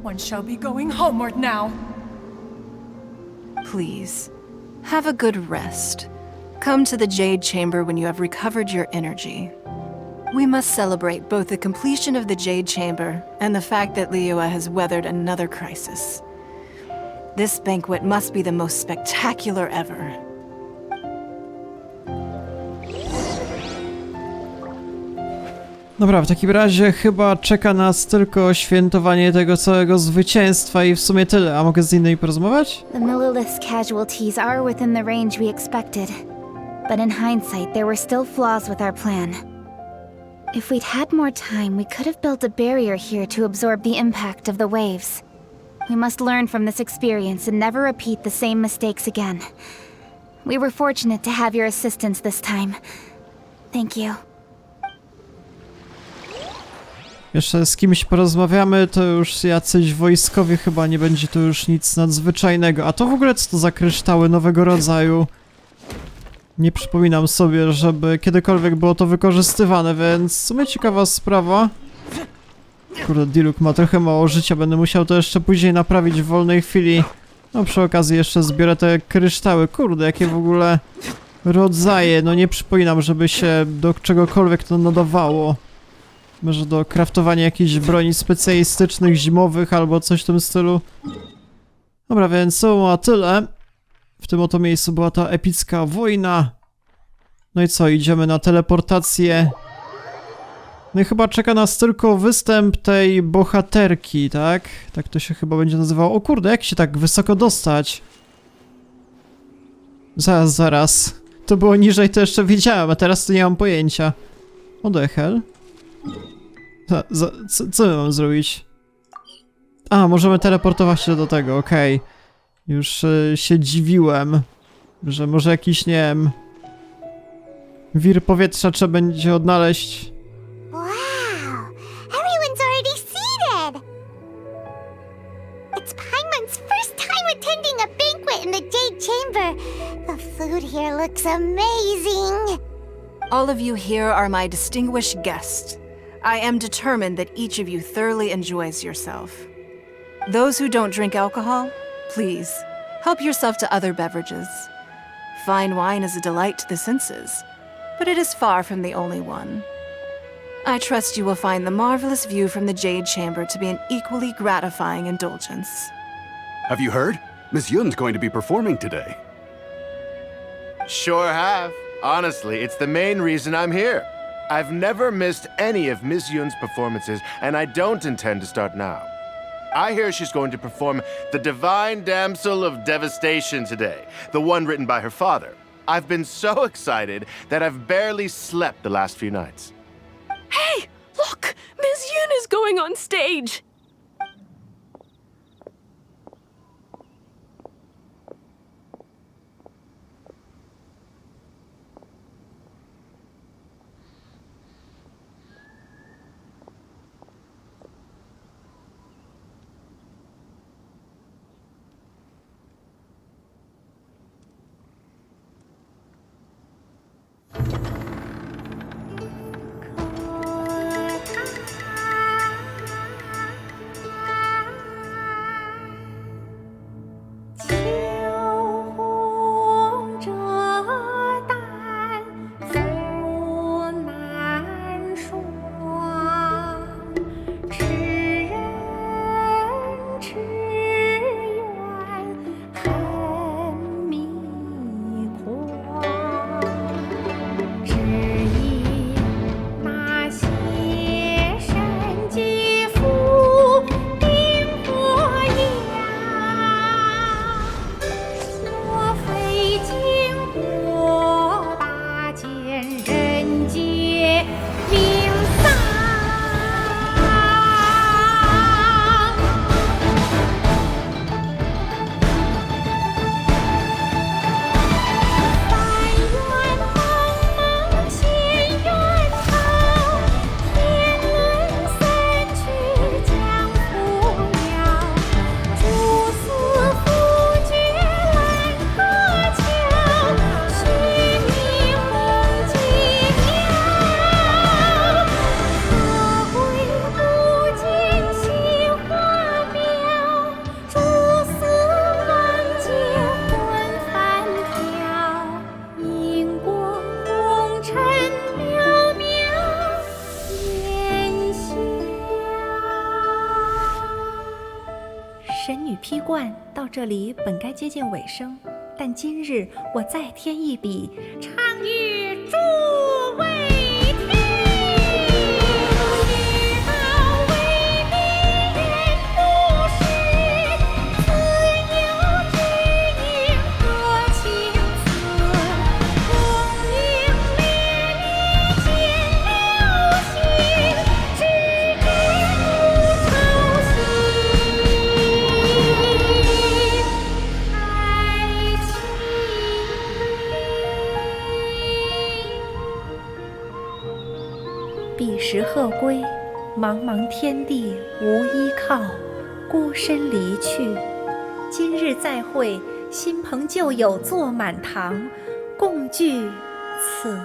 One shall be going homeward now. Please, have a good rest. Come to the Jade Chamber when you have recovered your energy. We must celebrate both the completion of the Jade Chamber and the fact that Liyue has weathered another crisis. This banquet must be the most spectacular ever. Dobra, w takim razie chyba czeka nas tylko świętowanie tego całego zwycięstwa i w sumie tyle. A mogę z innymi porozmawiać? The Millilith's casualties are within the range we expected. But in hindsight, there were still flaws with our plan. If we'd had more time, we could have built a barrier here to absorb the impact of the waves. We must learn from this experience and never repeat the same mistakes again. We were fortunate to have your assistance this time. Thank you. Jeszcze z kimś porozmawiamy, to już jacyś wojskowi, chyba nie będzie to już nic nadzwyczajnego. A to w ogóle co to za kryształy nowego rodzaju? Nie przypominam sobie, żeby kiedykolwiek było to wykorzystywane, więc w sumie ciekawa sprawa. Kurde, Diluc ma trochę mało życia, będę musiał to jeszcze później naprawić w wolnej chwili. No przy okazji jeszcze zbiorę te kryształy. Kurde, jakie w ogóle rodzaje. No nie przypominam, żeby się do czegokolwiek to nadawało. Może do kraftowania jakichś broni specjalistycznych, zimowych albo coś w tym stylu. Dobra, więc to ma tyle. W tym oto miejscu była ta epicka wojna. No i co, idziemy na teleportację. No i chyba czeka nas tylko występ tej bohaterki, tak? Tak to się chyba będzie nazywało. O kurde, jak się tak wysoko dostać? Zaraz. To było niżej, to jeszcze wiedziałem, a teraz to nie mam pojęcia. What the hell? Co my mam zrobić? A, możemy teleportować się do tego, okej. Już się dziwiłem, że może jakiś, nie wiem... wir powietrza trzeba będzie odnaleźć. Wow! Everyone's already seated! It's Paimon's first time attending a banquet in the Jade Chamber. The food here looks amazing! All of you here are my distinguished guests. I am determined that each of you thoroughly enjoys yourself. Those who don't drink alcohol, please, help yourself to other beverages. Fine wine is a delight to the senses, but it is far from the only one. I trust you will find the marvelous view from the Jade Chamber to be an equally gratifying indulgence. Have you heard? Miss Yun's going to be performing today. Sure have. Honestly, it's the main reason I'm here. I've never missed any of Miss Yun's performances, and I don't intend to start now. I hear she's going to perform The Divine Damsel of Devastation today, the one written by her father. I've been so excited that I've barely slept the last few nights. Hey, look! Miss Yun is going on stage!冠到这里本该接近尾声，但今日我再添一笔，唱与诸位听。世道为民人不识，自有知音多情思。功名烈烈见了心，只知不愁心。彼时鹤归，茫茫天地无依靠，孤身离去。今日再会，新朋旧友坐满堂，共聚此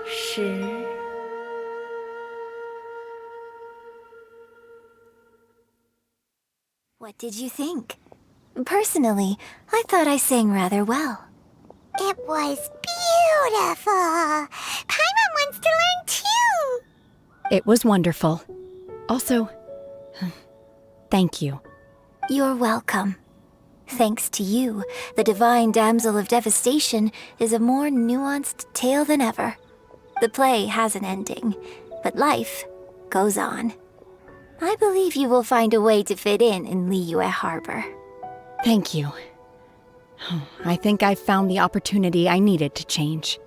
时。What did you think? Personally, I thought I sang rather well. It was beautiful. Paimon wants to learn too. It was wonderful. Also, thank you. You're welcome. Thanks to you, the Divine Damsel of Devastation is a more nuanced tale than ever. The play has an ending, but life goes on. I believe you will find a way to fit in Liyue Harbor. Thank you. I think I've found the opportunity I needed to change.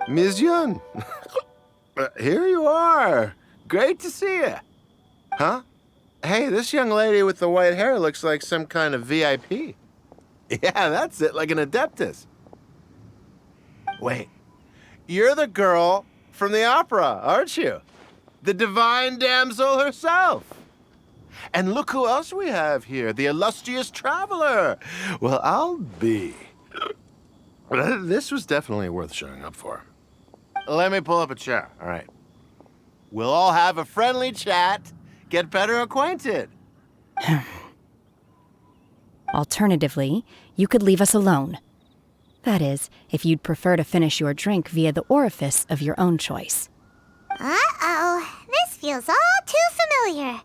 Ms. Yun, here you are. Great to see you. Huh? Hey, this young lady with the white hair looks like some kind of VIP. Yeah, that's it, like an adeptus. Wait, you're the girl from the opera, aren't you? The divine damsel herself. And look who else we have here, the illustrious traveler. Well, I'll be. This was definitely worth showing up for. Let me pull up a chair, all right. We'll all have a friendly chat, get better acquainted. Alternatively, you could leave us alone. That is, if you'd prefer to finish your drink via the orifice of your own choice. Uh-oh, this feels all too familiar.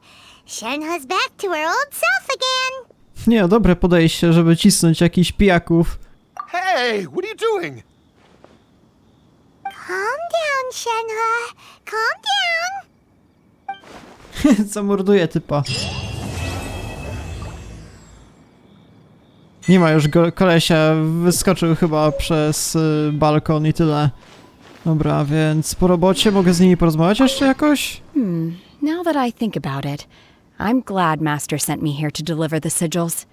Shenhe's back to her old self again. Nie, dobre podejście, żeby cisnąć jakichś pijaków. Hey, what are you doing? Calm down, Shenhe. Calm down. Zamorduje typa. Nie ma już kolesia, wyskoczył chyba przez balkon i tyle. Dobra, więc po robocie mogę z nimi porozmawiać jeszcze jakoś? Now that I think about it, I'm glad Master sent me here to deliver the sigils.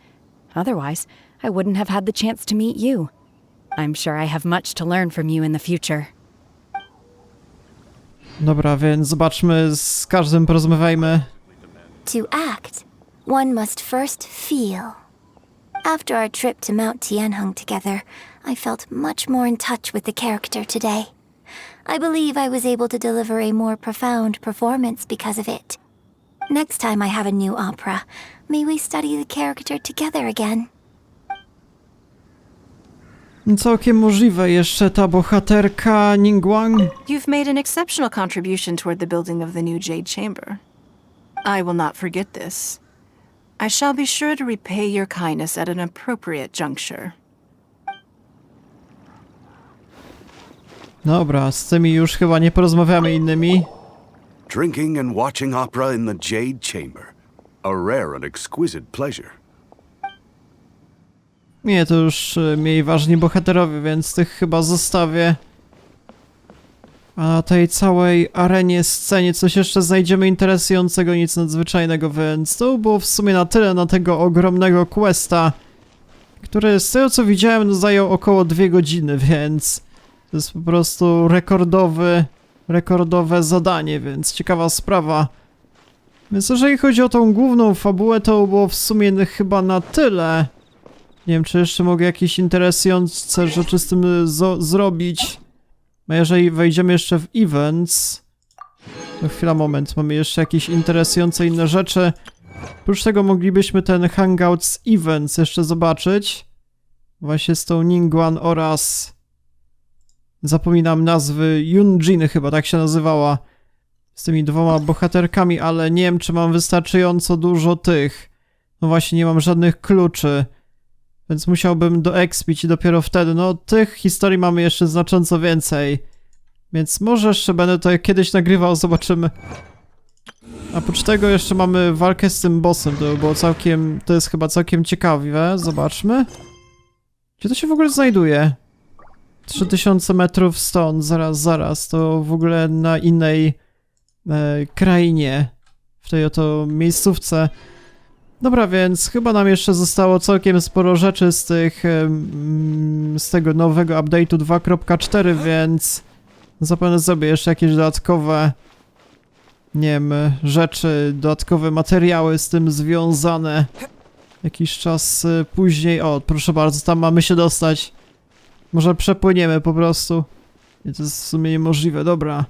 Otherwise, I wouldn't have had the chance to meet you. I'm sure I have much to learn from you in the future. Dobra, więc zobaczmy, z każdym porozmawiajmy. To act, one must first feel. After our trip to Mount Tianheng together, I felt much more in touch with the character today. I believe I was able to deliver a more profound performance because of it. Next time I have a new opera, may we study the character together again. Całkiem możliwe, jeszcze ta bohaterka Ningguang. You've made an exceptional contribution toward the building of the new Jade Chamber. I will not forget this. I shall be sure to repay your kindness at an appropriate juncture. Dobra, z tymi już chyba nie porozmawiamy innymi. Drinking and watching opera in the Jade Chamber. A rare and exquisite pleasure. Nie, to już mniej ważni bohaterowie, więc tych chyba zostawię. A na tej całej arenie, scenie coś jeszcze znajdziemy interesującego, nic nadzwyczajnego, więc to było w sumie na tyle na tego ogromnego questa, który z tego co widziałem zajął około 2 godziny, więc to jest po prostu rekordowe zadanie, więc ciekawa sprawa. Więc jeżeli chodzi o tą główną fabułę, to było w sumie chyba na tyle. Nie wiem, czy jeszcze mogę jakieś interesujące rzeczy z tym zrobić. A jeżeli wejdziemy jeszcze w events, to chwila, moment, mamy jeszcze jakieś interesujące inne rzeczy. Oprócz tego moglibyśmy ten hangout z events jeszcze zobaczyć. Właśnie z tą Ningguang oraz... Zapominam nazwy, Yun Jin chyba tak się nazywała. Z tymi 2 bohaterkami, ale nie wiem, czy mam wystarczająco dużo tych. No właśnie, nie mam żadnych kluczy. Więc musiałbym doekspić i dopiero wtedy, no tych historii mamy jeszcze znacząco więcej. Więc może jeszcze będę to kiedyś nagrywał, zobaczymy. A oprócz tego jeszcze mamy walkę z tym bossem, to było całkiem, to jest chyba całkiem ciekawe, zobaczmy. Gdzie to się w ogóle znajduje? 3000 metrów stąd, zaraz, to w ogóle na innej krainie, w tej oto miejscówce. Dobra, więc chyba nam jeszcze zostało całkiem sporo rzeczy z tych, z tego nowego update'u 2.4, więc zapewne zrobię jeszcze jakieś dodatkowe, nie wiem, rzeczy, dodatkowe materiały z tym związane jakiś czas później. O, proszę bardzo, tam mamy się dostać. Może przepłyniemy po prostu. I to jest w sumie niemożliwe, dobra.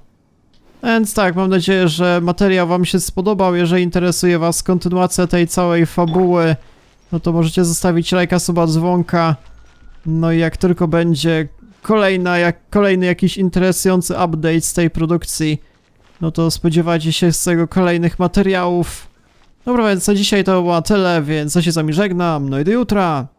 Więc tak, mam nadzieję, że materiał wam się spodobał. Jeżeli interesuje was kontynuacja tej całej fabuły, no to możecie zostawić lajka, suba, dzwonka. No i jak tylko będzie kolejny jakiś interesujący update z tej produkcji, no to spodziewajcie się z tego kolejnych materiałów. Dobra, więc na dzisiaj to było tyle, więc ja się z wami żegnam, no i do jutra!